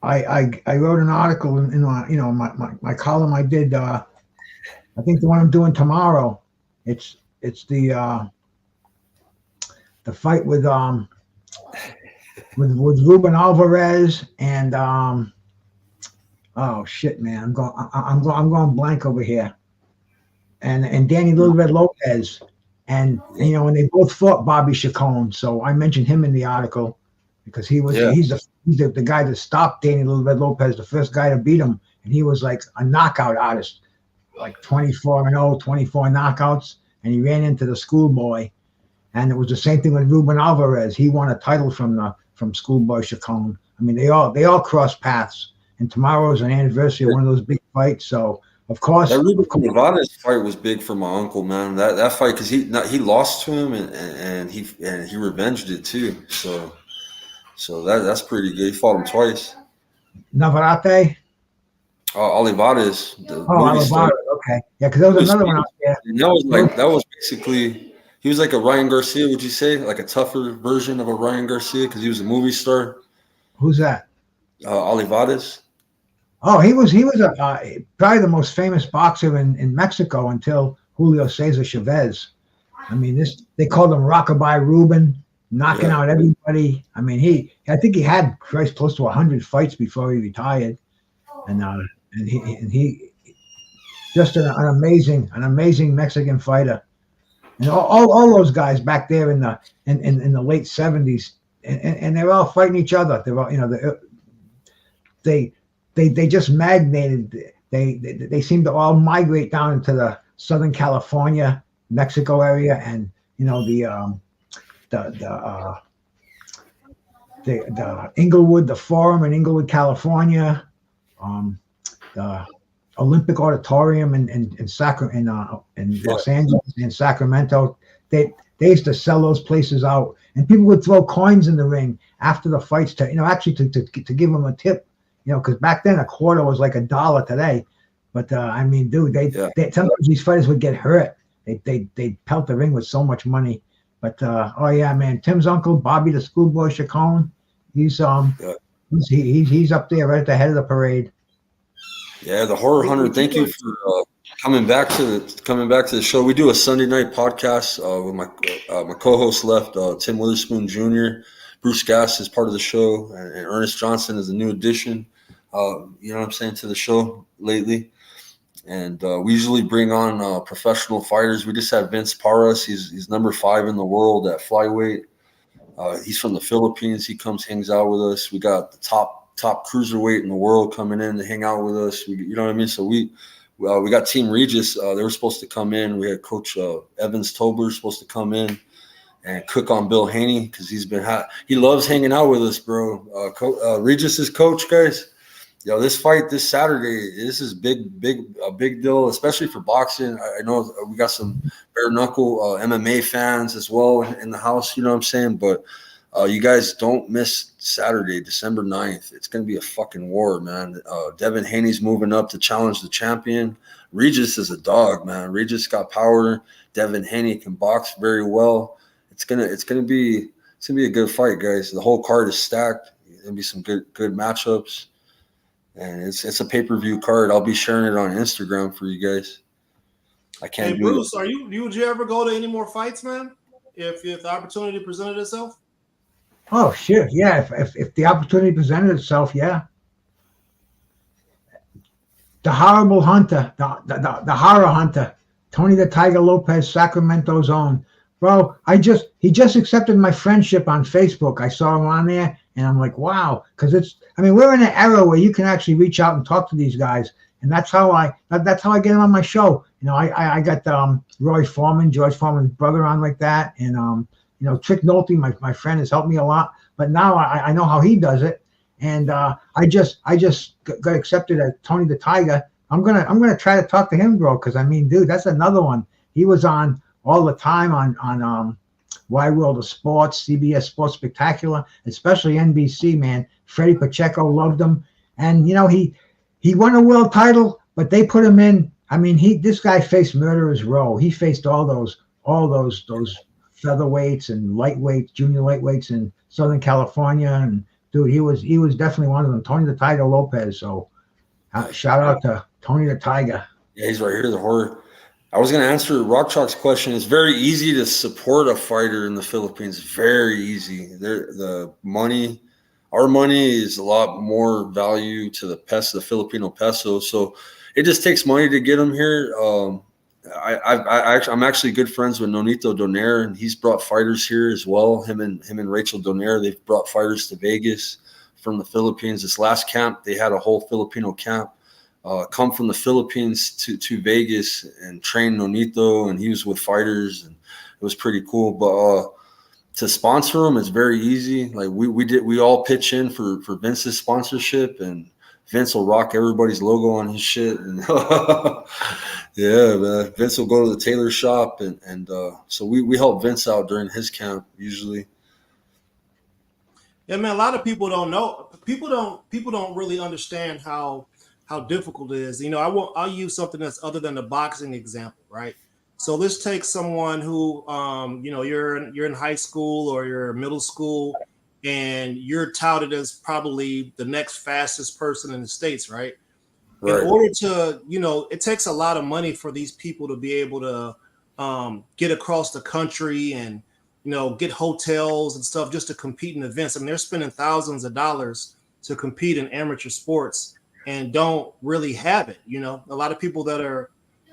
I wrote an article in my column. I did. I think the one I'm doing tomorrow. It's the fight with Ruben Alvarez and oh shit, man, I'm going blank over here. And Danny Little Red Lopez, and and they both fought Bobby Chacon. So I mentioned him in the article because he's the guy that stopped Danny Little Red Lopez, the first guy to beat him, and he was like a knockout artist, like 24-0, 24 knockouts, and he ran into the schoolboy. And it was the same thing with Ruben Alvarez. He won a title from Schoolboy Chacon. I mean, they all crossed paths. And tomorrow is an anniversary of one of those big fights. So of course, that Ruben Alvarez fight was big for my uncle, man. That fight, because he lost to him and he revenged it too. So that's pretty good. He fought him twice. Navarrete. Olivares. Olivares. Okay, yeah, because there was another one out there. And that was basically. He was like a Ryan Garcia, would you say? Like a tougher version of a Ryan Garcia because he was a movie star. Who's that? Olivares. Oh, he was probably the most famous boxer in Mexico until Julio Cesar Chavez. I mean, they called him Rockabye Ruben, knocking out everybody. I mean, I think he had close to 100 fights before he retired, and just an amazing Mexican fighter. And all those guys back there in the late 70s, and they're all fighting each other. They're all, they just magnated. They seem to all migrate down into the Southern California, Mexico area, and the Inglewood, the Forum in Inglewood, California, the Olympic Auditorium in Los Angeles and Sacramento. They used to sell those places out, and people would throw coins in the ring after the fights to to give them a tip, because back then a quarter was like $1 today. But I mean, dude, they sometimes these fighters would get hurt. They pelt the ring with so much money. But oh yeah, man, Tim's uncle Bobby the Schoolboy Chacon, he's up there right at the head of the parade. Yeah, the Horror Hunter. Thank you for coming back to the show. We do a Sunday night podcast with my co-host left, Tim Witherspoon Jr. Bruce Gass is part of the show, and Ernest Johnson is a new addition. You know what I'm saying, to the show lately. And we usually bring on professional fighters. We just had Vince Paras. He's number 5 in the world at flyweight. He's from the Philippines. He comes, hangs out with us. We got the top cruiserweight in the world coming in to hang out with us. You know what I mean? So we got Team Regis. They were supposed to come in. We had Coach Evans Tobler supposed to come in and cook on Bill Haney because he loves hanging out with us, bro. Regis's coach, guys. This fight this Saturday, this is a big deal, especially for boxing. I know we got some bare knuckle MMA fans as well in the house. You know what I'm saying? But you guys don't miss Saturday, December 9th. It's going to be a fucking war, man. Devin Haney's moving up to challenge the champion. Regis is a dog, man. Regis got power. Devin Haney can box very well. It's gonna be a good fight, guys. The whole card is stacked. There's gonna be some good matchups. And it's a pay-per-view card. I'll be sharing it on Instagram for you guys. I can't. Hey, Bruce, would you ever go to any more fights, man? If the opportunity presented itself? Oh shit, yeah. If the opportunity presented itself, yeah. The horrible hunter, the horror hunter, Tony the Tiger Lopez, Sacramento's own. Bro, he just accepted my friendship on Facebook. I saw him on there, and I'm like, wow, because we're in an era where you can actually reach out and talk to these guys, and that's how I get him on my show. I got George Foreman's brother on like that, and Trick Nolte, my friend, has helped me a lot. But now I know how he does it, and I just got accepted as Tony the Tiger. I'm gonna try to talk to him, bro, because dude, that's another one. He was on all the time on Wide World of Sports, CBS Sports Spectacular, especially NBC, man. Freddie Pacheco loved him, and he won a world title, but they put him in. This guy faced Murderer's Row. He faced all those featherweights and lightweights, junior lightweights in Southern California, and dude, he was definitely one of them. Tony the Tiger Lopez. So shout out to Tony the Tiger. Yeah, he's right here. The Horror. I was going to answer Rock Chalk's question. It's very easy to support a fighter in the Philippines. Very easy. Our money is a lot more value to the Filipino peso. So it just takes money to get them here. I'm actually good friends with Nonito Donaire, and he's brought fighters here as well. Him and Rachel Donaire, they've brought fighters to Vegas from the Philippines. This last camp, they had a whole Filipino camp. Come from the Philippines to Vegas and train Nonito, and he was with fighters, and it was pretty cool. But to sponsor him, it's very easy. Like we all pitch in for Vince's sponsorship, and Vince will rock everybody's logo on his shit, and yeah, man. Vince will go to the tailor shop, and so we help Vince out during his camp usually. Yeah, man. A lot of people don't know. People don't really understand how difficult it is. I'll use something that's other than the boxing example, right? So let's take someone who, you're in high school or you're middle school, and you're touted as probably the next fastest person in the States, right? Right. In order to, it takes a lot of money for these people to be able to get across the country and, get hotels and stuff just to compete in events. They're spending thousands of dollars to compete in amateur sports and don't really have it. A lot of people that are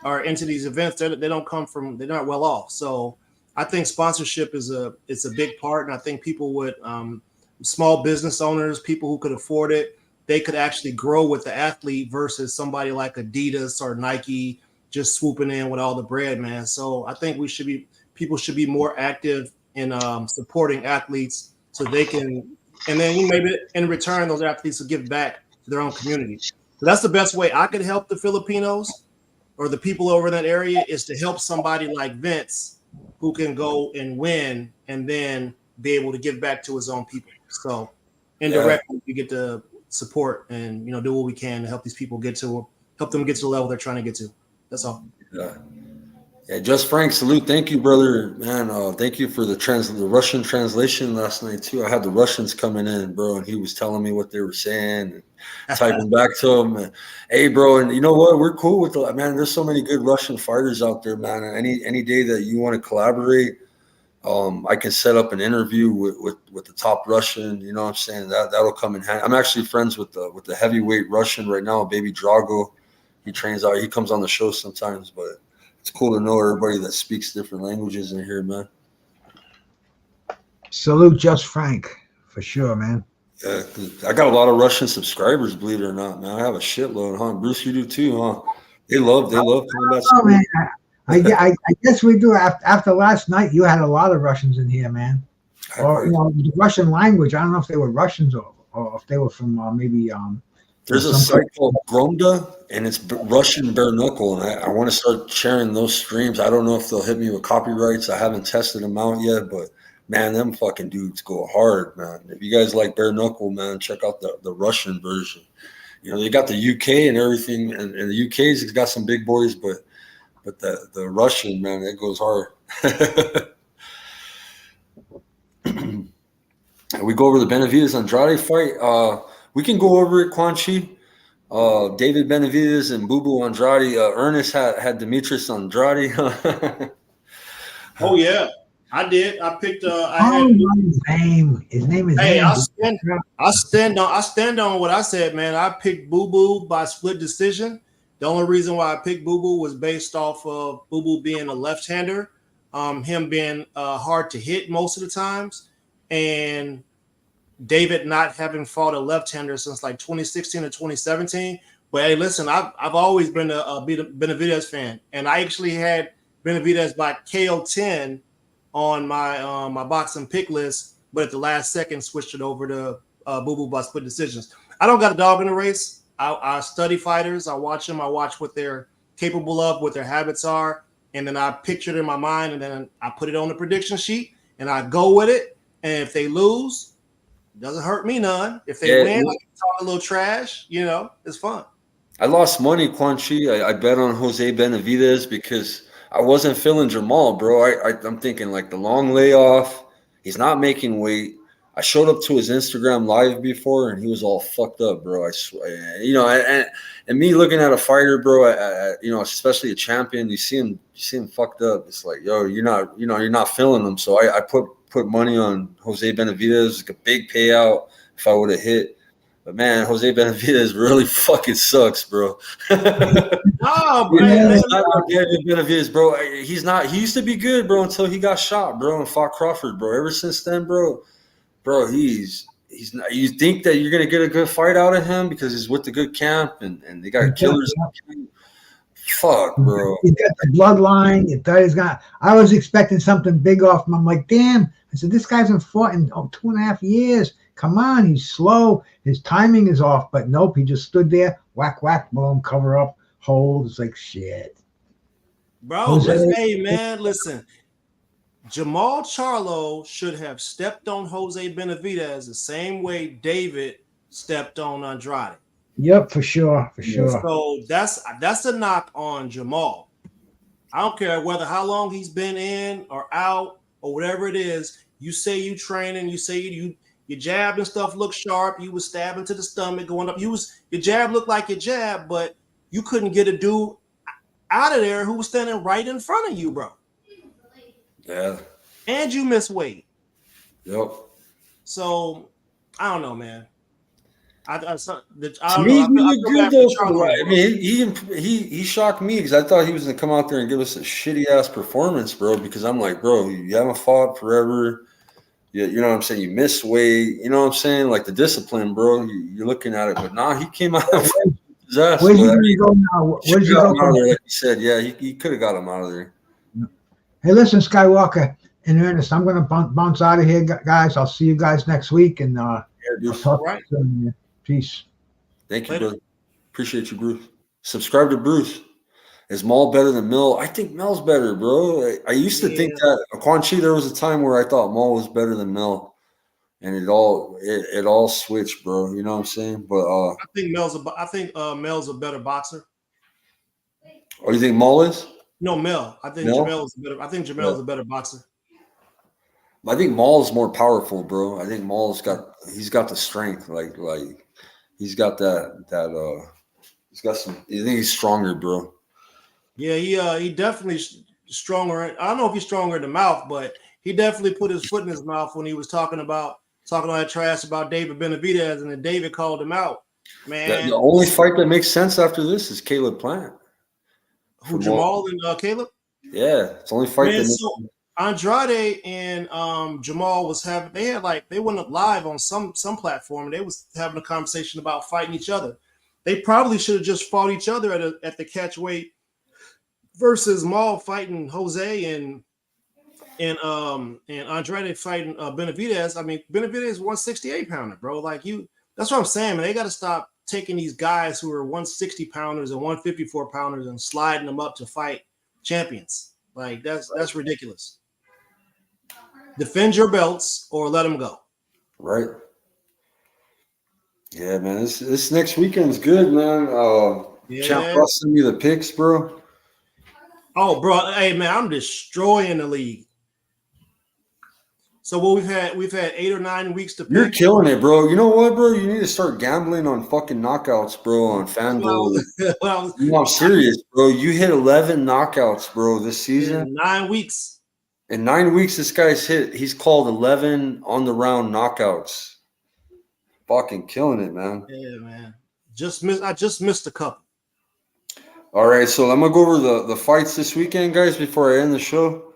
are into these events, they're not well off. So I think sponsorship is a big part, and I think people would small business owners, people who could afford it, they could actually grow with the athlete versus somebody like Adidas or Nike just swooping in with all the bread, man. So I think people should be more active in supporting athletes so they can, and then maybe in return, those athletes will give back to their own community. So that's the best way I could help the Filipinos or the people over in that area, is to help somebody like Vince who can go and win and then be able to give back to his own people. So indirectly, we get to support and do what we can to help these people get to the level they're trying to get to. That's all. Yeah, Just Frank, salute. Thank you, brother. Man, thank you for the Russian translation last night, too. I had the Russians coming in, bro, and he was telling me what they were saying and typing back to him. And, hey, bro, and you know what? We're cool with man, there's so many good Russian fighters out there, man. Any day that you want to collaborate, I can set up an interview with the top Russian. You know what I'm saying? That'll come in handy. I'm actually friends with the heavyweight Russian right now, Baby Drago. He trains out. He comes on the show sometimes, but it's cool to know everybody that speaks different languages in here, man. Salute Just Frank, for sure, man. Yeah, I got a lot of Russian subscribers, believe it or not, man. I have a shitload, huh? Bruce, you do too, huh? They love combat sport. Man, I guess we do. After last night, you had a lot of Russians in here, man. Or the Russian language. I don't know if they were Russians or if they were from maybe. There's a site called Gromda, and it's Russian bare knuckle, and I want to start sharing those streams. I don't know if they'll hit me with copyrights. I haven't tested them out yet, but man, them fucking dudes go hard, man. If you guys like bare knuckle, man, check out the Russian version. They got the UK and everything, and the UK's got some big boys, but the Russian, man, it goes hard. We go over the Benavidez Andrade fight. We can go over it, Quan Chi. David Benavidez and Boo Boo Andrade. Ernest had Demetrius Andrade. Oh yeah, I did. I picked. His name is. Hey, I stand on what I said, man. I picked Boo Boo by split decision. The only reason why I picked Boo Boo was based off of Boo Boo being a left-hander, him being hard to hit most of the times, and David not having fought a left-hander since like 2016 or 2017. But hey, listen, I've always been a Benavidez fan, and I actually had Benavidez by KO10 on my my boxing pick list, but at the last second switched it over to Boo Boo by split decisions. I don't got a dog in the race. I study fighters. I watch them. I watch what they're capable of, what their habits are, and then I picture it in my mind, and then I put it on the prediction sheet, and I go with it. And if they lose, doesn't hurt me none. If they win, I can talk a little trash. It's fun. I lost money, Quan Chi. I bet on Jose Benavidez because I wasn't feeling Jamal, bro. I'm thinking like the long layoff. He's not making weight. I showed up to his Instagram live before, and he was all fucked up, bro. I swear, and me looking at a fighter, bro, especially a champion, you see him fucked up. It's like, yo, you're not feeling him. So I put money on Jose Benavidez, like a big payout if I would have hit. But man, Jose Benavidez really fucking sucks, bro. Oh, man. Benavidez, bro. He's not. He used to be good, bro, until he got shot, bro, and fought Crawford, bro. Ever since then, bro, he's not. You think that you're gonna get a good fight out of him because he's with the good camp and they got killers. Fuck, bro. He got the bloodline. You thought he's got. I was expecting something big off him. I'm like, damn. I said, this guy's been fought in 2.5 years. Come on, he's slow. His timing is off. But nope, he just stood there, whack, whack, boom, cover up, hold. It's like shit. Bro, hey, man, listen. Jamal Charlo should have stepped on Jose Benavidez the same way David stepped on Andrade. Yep, for sure. So that's a knock on Jamal. I don't care how long he's been in or out or whatever it is. You say you training, you say your jab and stuff look sharp. You was stabbing to the stomach, going up. Your jab looked like your jab, but you couldn't get a dude out of there who was standing right in front of you, bro. Yeah. And you miss weight. Yep. So I don't know, man. I To don't me, know. he I looked feel good bad for though. Charlo. I mean, he shocked me because I thought he was gonna come out there and give us a shitty ass performance, bro. Because I'm like, bro, you haven't fought forever. You know what I'm saying? You miss weight. You know what I'm saying? Like the discipline, bro. You're looking at it, but nah, he came out of his ass. Where's he But I going mean, to go now? Where does he got go him out from? of there, like you said. Yeah, he could have got him out of there. Hey, listen, Skywalker, in earnest, I'm going to bounce out of here, guys. I'll see you guys next week, and I'll talk to you soon. Man. Peace. Thank you, brother. Appreciate you, Bruce. Subscribe to Bruce. Is Maul better than Mel? I think Mel's better, bro. I used to think that Quan Chi, there was a time where I thought Maul was better than Mel. And it all switched, bro. You know what I'm saying? But I think Mel's a better boxer. Oh, you think Maul is? No, Mel. I think Jamel's better. I think Jamel's a better boxer. I think Maul's more powerful, bro. I think he's got the strength, like he's got that he's got some. I think he's stronger, bro. Yeah, he definitely stronger. I don't know if he's stronger in the mouth, but he definitely put his foot in his mouth when he was talking all that trash about David Benavidez, and then David called him out. Man, The only fight that makes sense after this is Caleb Plant. Who, Jamal and Caleb? Yeah, it's the only fight that makes sense. Andrade and Jamal they went up live on some platform, and they was having a conversation about fighting each other. They probably should have just fought each other at the catch weight versus Maul fighting Jose and Andrade fighting Benavidez. I mean, Benavidez is 168 pounder, bro. That's what I'm saying, man. They got to stop taking these guys who are 160 pounders and 154 pounders and sliding them up to fight champions. Like that's ridiculous. Defend your belts or let them go. Right. Yeah, man. This next weekend's good, man. Champ Ross sent me the picks, bro. Oh, bro. Hey, man, I'm destroying the league. So what we've had 8 or 9 weeks to pick. You're killing it, bro. You know what, bro? You need to start gambling on fucking knockouts, bro, on FanDuel. I'm serious, bro. You hit 11 knockouts, bro, this season. In 9 weeks. In 9 weeks, he's called 11 on the round knockouts. Fucking killing it, man. Yeah, man. I just missed a couple. All right, so I'm gonna go over the fights this weekend, guys, before I end the show.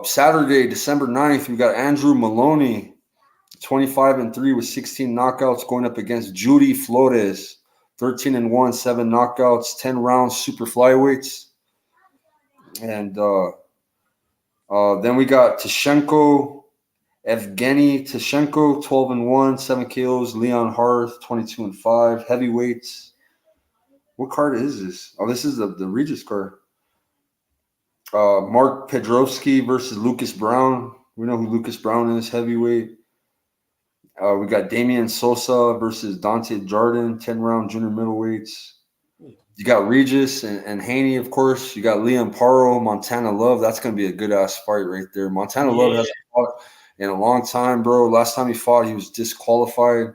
Saturday, December 9th, we got Andrew Maloney, 25-3 with 16 knockouts, going up against Judy Flores, 13-1, 7 knockouts, 10 rounds, super flyweights. And then we got Evgeny Tishenko, 12-1, 7 KOs, Leon Harth, 22-5, heavyweights. What card is this? Oh, this is the Regis card. Mark Pedrovsky versus Lucas Brown. We know who Lucas Brown is, heavyweight. We got Damian Sosa versus Dante Jardin, 10-round junior middleweights. You got Regis and Haney, of course. You got Liam Paro, Montana Love. That's going to be a good-ass fight right there. Montana Love hasn't fought in a long time, bro. Last time he fought, he was disqualified,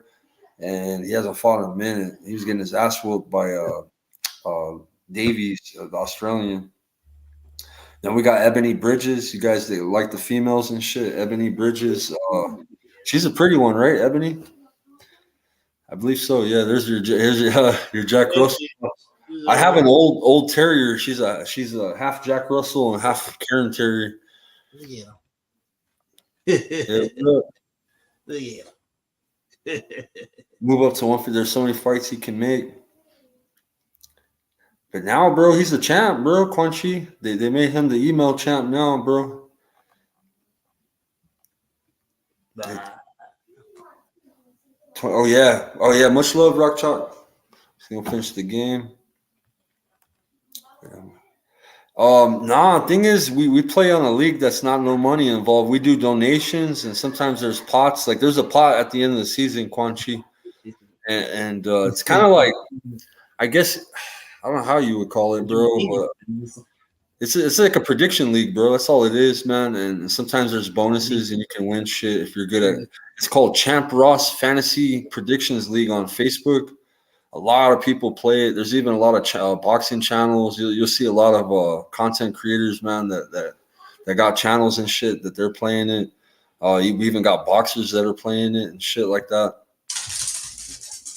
and he hasn't fought in a minute. He was getting his ass whooped by Davies, the Australian. Then we got Ebony Bridges. You guys, they like the females and shit. Ebony Bridges. She's a pretty one, right, Ebony? I believe so. Yeah, here's your Jack Russell. I have an old terrier. She's a half Jack Russell and half Karen Terrier. Yeah. Yeah. Move up to 150. There's so many fights he can make. But now, bro, he's the champ, bro. Quan Chi. They made him the email champ now, bro. Oh yeah. Much love, Rock Chalk. He's gonna finish the game. Thing is, we play on a league that's not no money involved. We do donations, and sometimes there's pots. Like there's a pot at the end of the season, Quan Chi, and it's kind of like, I guess, I don't know how you would call it, bro, but it's like a prediction league, bro. That's all it is, man. And sometimes there's bonuses, and you can win shit if you're good at it. It's called Champ Ross Fantasy Predictions League on Facebook. A lot of people play it. There's even a lot of boxing channels. You'll see a lot of content creators, man, that got channels and shit that they're playing it. We even got boxers that are playing it and shit like that.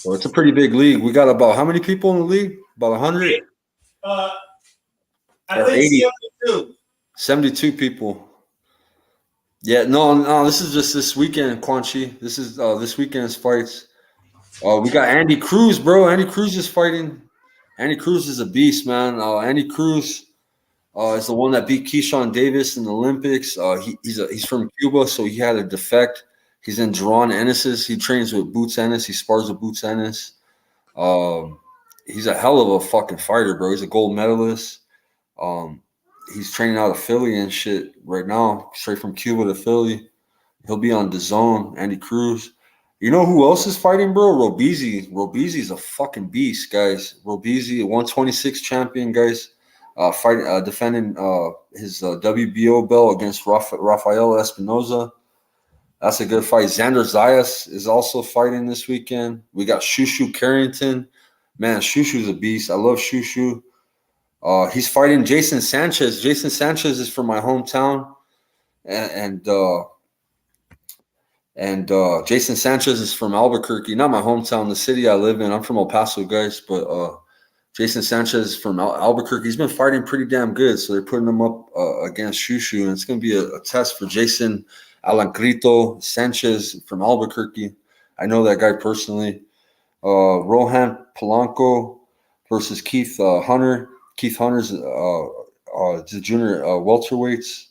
Well, it's a pretty big league. We got about how many people in the league? About 100? I Or think 80. 72. 72 people. Yeah, no, this is just this weekend, Quan Chi. This is this weekend's fights. We got Andy Cruz, bro. Andy Cruz is fighting. Andy Cruz is a beast, man. Andy Cruz is the one that beat Keyshawn Davis in the Olympics. He's from Cuba, so he had a defect. He's in Jerron Ennis's. He trains with Boots Ennis. He spars with Boots Ennis. He's a hell of a fucking fighter, bro. He's a gold medalist. He's training out of Philly and shit right now, straight from Cuba to Philly. He'll be on DAZN, Andy Cruz. You know who else is fighting, bro? Robeezy. Robeezy's a fucking beast, guys. Robeezy, a 126 champion, guys. Defending his WBO belt against Rafael Espinoza. That's a good fight. Xander Zayas is also fighting this weekend. We got Shushu Carrington. Man, Shushu's a beast. I love Shushu. He's fighting Jason Sanchez. Jason Sanchez is from my hometown, and Jason Sanchez is from Albuquerque, not my hometown, the city I live in. I'm from El Paso, guys, but Jason Sanchez is from Albuquerque. He's been fighting pretty damn good, so they're putting him up against Shushu, and it's going to be a test for Jason Alancrito Sanchez from Albuquerque. I know that guy personally. Rohan Polanco versus Keith Hunter. Keith Hunter's the junior welterweights.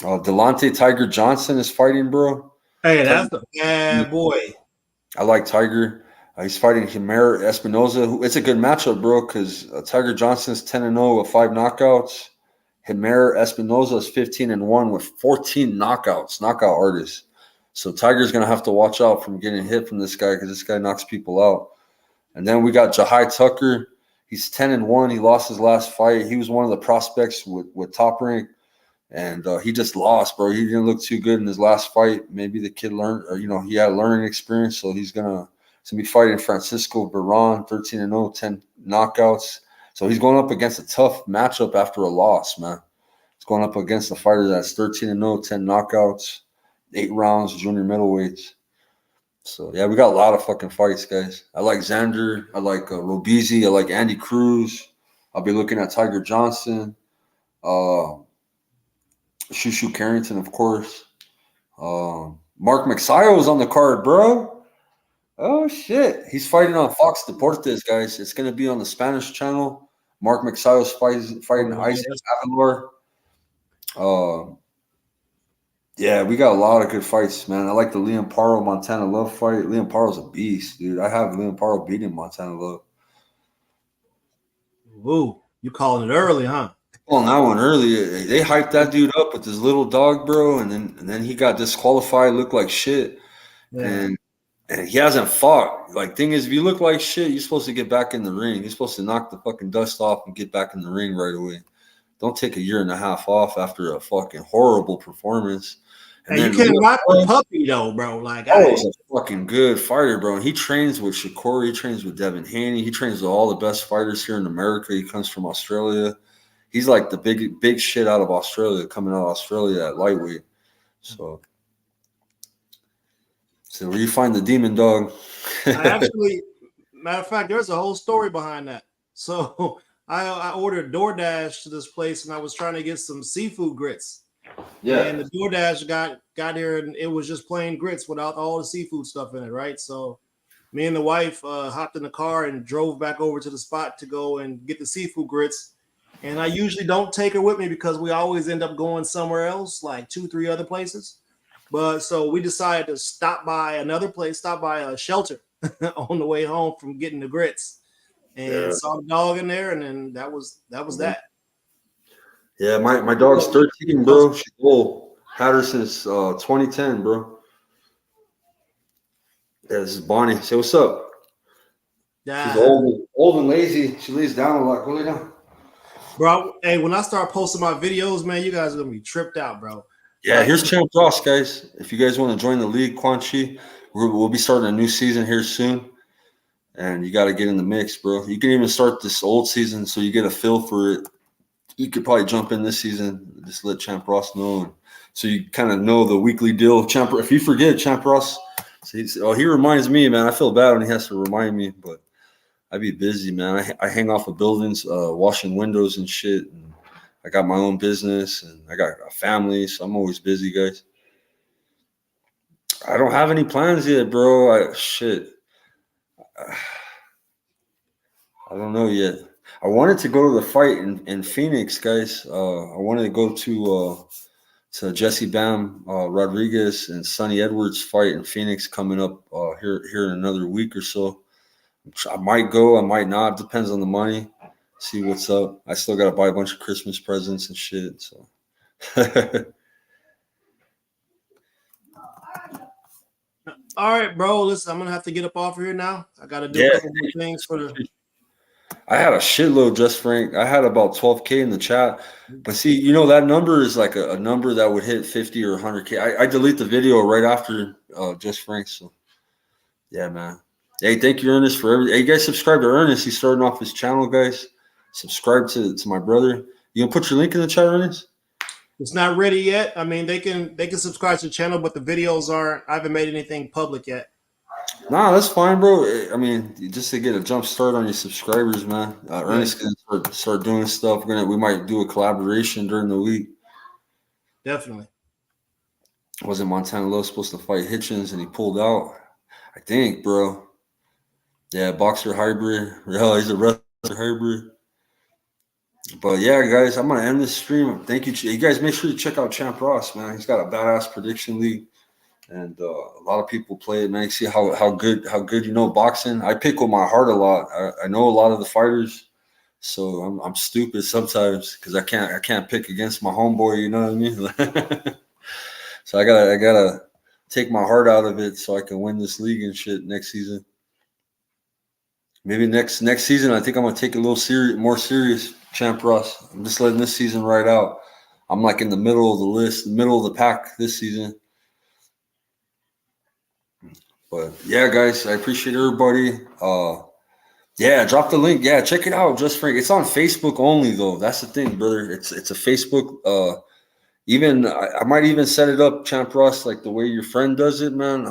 Delonte Tiger Johnson is fighting, bro. Hey, that's the bad boy. I like Tiger. He's fighting Himer Espinoza. It's a good matchup, bro, because Tiger Johnson's 10-0 with 5 knockouts. Himer Espinoza is 15-1 with 14 knockouts, knockout artists. So Tiger's going to have to watch out from getting hit from this guy because this guy knocks people out. And then we got Jahai Tucker. He's 10-1. He lost his last fight. He was one of the prospects with Top Rank. And he just lost, bro. He didn't look too good in his last fight. Maybe the kid learned, or he had a learning experience. So he's gonna be fighting Francisco Barron, 13-0, 10 knockouts. So he's going up against a tough matchup after a loss, man. He's going up against a fighter that's 13-0, 10 knockouts, 8 rounds, junior middleweights. So yeah, we got a lot of fucking fights, guys. I like Xander. I like Robeezy. I like Andy Cruz. I'll be looking at Tiger Johnson. Shushu Carrington, of course. Mark McSio is on the card, bro. Oh, shit. He's fighting on Fox Deportes, guys. It's going to be on the Spanish channel. Mark McSio's fighting Isaac Avalor. Yeah, we got a lot of good fights, man. I like the Liam Paro Montana Love fight. Liam Paro's a beast, dude. I have Liam Paro beating Montana Love. Ooh, you calling it early, huh? On that one early, they hyped that dude up with his little dog, bro, and then he got disqualified, looked like shit, Yeah. and he hasn't fought. Like, thing is, if you look like shit, you're supposed to get back in the ring. You're supposed to knock the fucking dust off and get back in the ring right away. Don't take a year and a half off after a fucking horrible performance. And you can't rock the puppy though, bro. Like, he's a fucking good fighter, bro. And he trains with Shakur. He trains with Devin Haney. He trains with all the best fighters here in America. He comes from Australia. He's like the big shit out of Australia, coming out of Australia at lightweight. So where you find the demon dog? matter of fact, there's a whole story behind that. So I ordered DoorDash to this place, and I was trying to get some seafood grits. Yeah. And the DoorDash got here, and it was just plain grits without all the seafood stuff in it, right? So me and the wife hopped in the car and drove back over to the spot to go and get the seafood grits. And I usually don't take her with me because we always end up going somewhere else, like 2-3 other places. But so we decided to stop by another place, stop by a shelter on the way home from getting the grits, and saw the dog in there, and then that was that. Yeah, my dog's 13, bro. She's old. Had her since 2010, bro. Yeah, this is Bonnie. Say what's up. Yeah. She's old and lazy. She lays down a lot. Go lay down. Bro, hey, when I start posting my videos, man, you guys are gonna be tripped out, bro. Yeah, here's Champ Ross, guys. If you guys want to join the league, Quan Chi, we'll be starting a new season here soon, and you got to get in the mix, bro. You can even start this old season so you get a feel for it. You could probably jump in this season. Just let Champ Ross know, so you kind of know the weekly deal. If you forget, Champ Ross He reminds me, man. I feel bad when he has to remind me, but I be busy, man. I hang off of buildings, washing windows and shit. And I got my own business and I got a family, so I'm always busy, guys. I don't have any plans yet, bro. I don't know yet. I wanted to go to the fight in Phoenix, guys. I wanted to go to Jesse Bam Rodriguez and Sonny Edwards fight in Phoenix coming up here in another week or so. I might go, I might not. Depends on the money. See what's up. I still got to buy a bunch of Christmas presents and shit. So. All right, bro. Listen, I'm gonna have to get up off of here now. I gotta do a couple more things for the. I had a shitload, Just Frank. I had about 12K in the chat. But see, you know, that number is like a number that would hit 50 or 100K. I delete the video right after Just Frank. So, yeah, man. Hey, thank you, Ernest, for everything. Hey, you guys subscribe to Ernest. He's starting off his channel, guys. Subscribe to my brother. You gonna put your link in the chat, Ernest? It's not ready yet. I mean, they can subscribe to the channel, but the videos aren't. I haven't made anything public yet. Nah, that's fine, bro. I mean, just to get a jump start on your subscribers, man. Ernest can start doing stuff. We might do a collaboration during the week. Definitely. Wasn't Montana Love supposed to fight Hitchens and he pulled out? I think, bro. Yeah, boxer hybrid. Yeah, he's a wrestler hybrid. But yeah, guys, I'm gonna end this stream. Thank you. You guys make sure to check out Champ Ross, man. He's got a badass prediction league. And a lot of people play it, man. You see how good you know boxing. I pick with my heart a lot. I know a lot of the fighters, so I'm stupid sometimes because I can't pick against my homeboy. You know what I mean? So I gotta take my heart out of it so I can win this league and shit next season. Maybe next season I think I'm gonna take a little more serious, Champ Ross. I'm just letting this season ride out. I'm like in the middle of the list, middle of the pack this season. But yeah, guys, I appreciate everybody. Yeah, drop the link. Yeah, check it out, Just Frank. It's on Facebook only, though. That's the thing, brother. It's a Facebook. Even I might even set it up, Champ Ross, like the way your friend does it, man.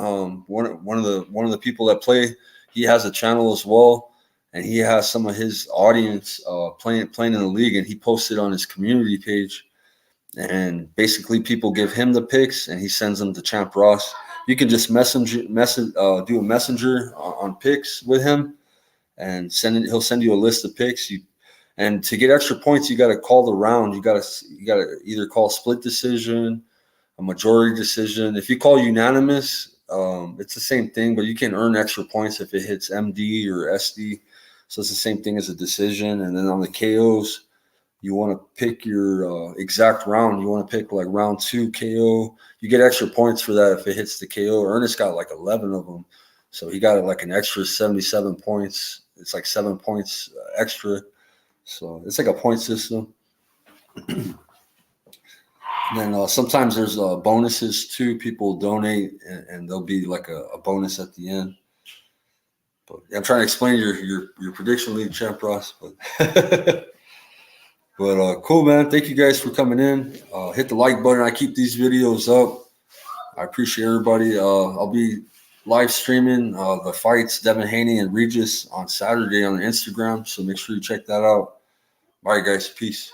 One of the people that play, he has a channel as well, and he has some of his audience playing in the league, and he posted on his community page. And basically, people give him the picks, and he sends them to Champ Ross. You can just do a messenger on picks with him, and he'll send you a list of picks. And to get extra points, you got to call the round. You got to either call split decision, a majority decision. If you call unanimous, it's the same thing, but you can earn extra points if it hits MD or SD. So it's the same thing as a decision. And then on the KOs, you want to pick your exact round. You want to pick like round 2 KO. You get extra points for that if it hits the KO. Ernest got like 11 of them. So he got like an extra 77 points. It's like 7 points extra. So it's like a point system. And then sometimes there's bonuses too. People donate and there'll be like a bonus at the end. But I'm trying to explain your prediction league, Champ Ross. But But cool, man. Thank you guys for coming in. Hit the like button. I keep these videos up. I appreciate everybody. I'll be live streaming the fights, Devin Haney and Regis, on Saturday on Instagram. So make sure you check that out. All right, guys. Peace.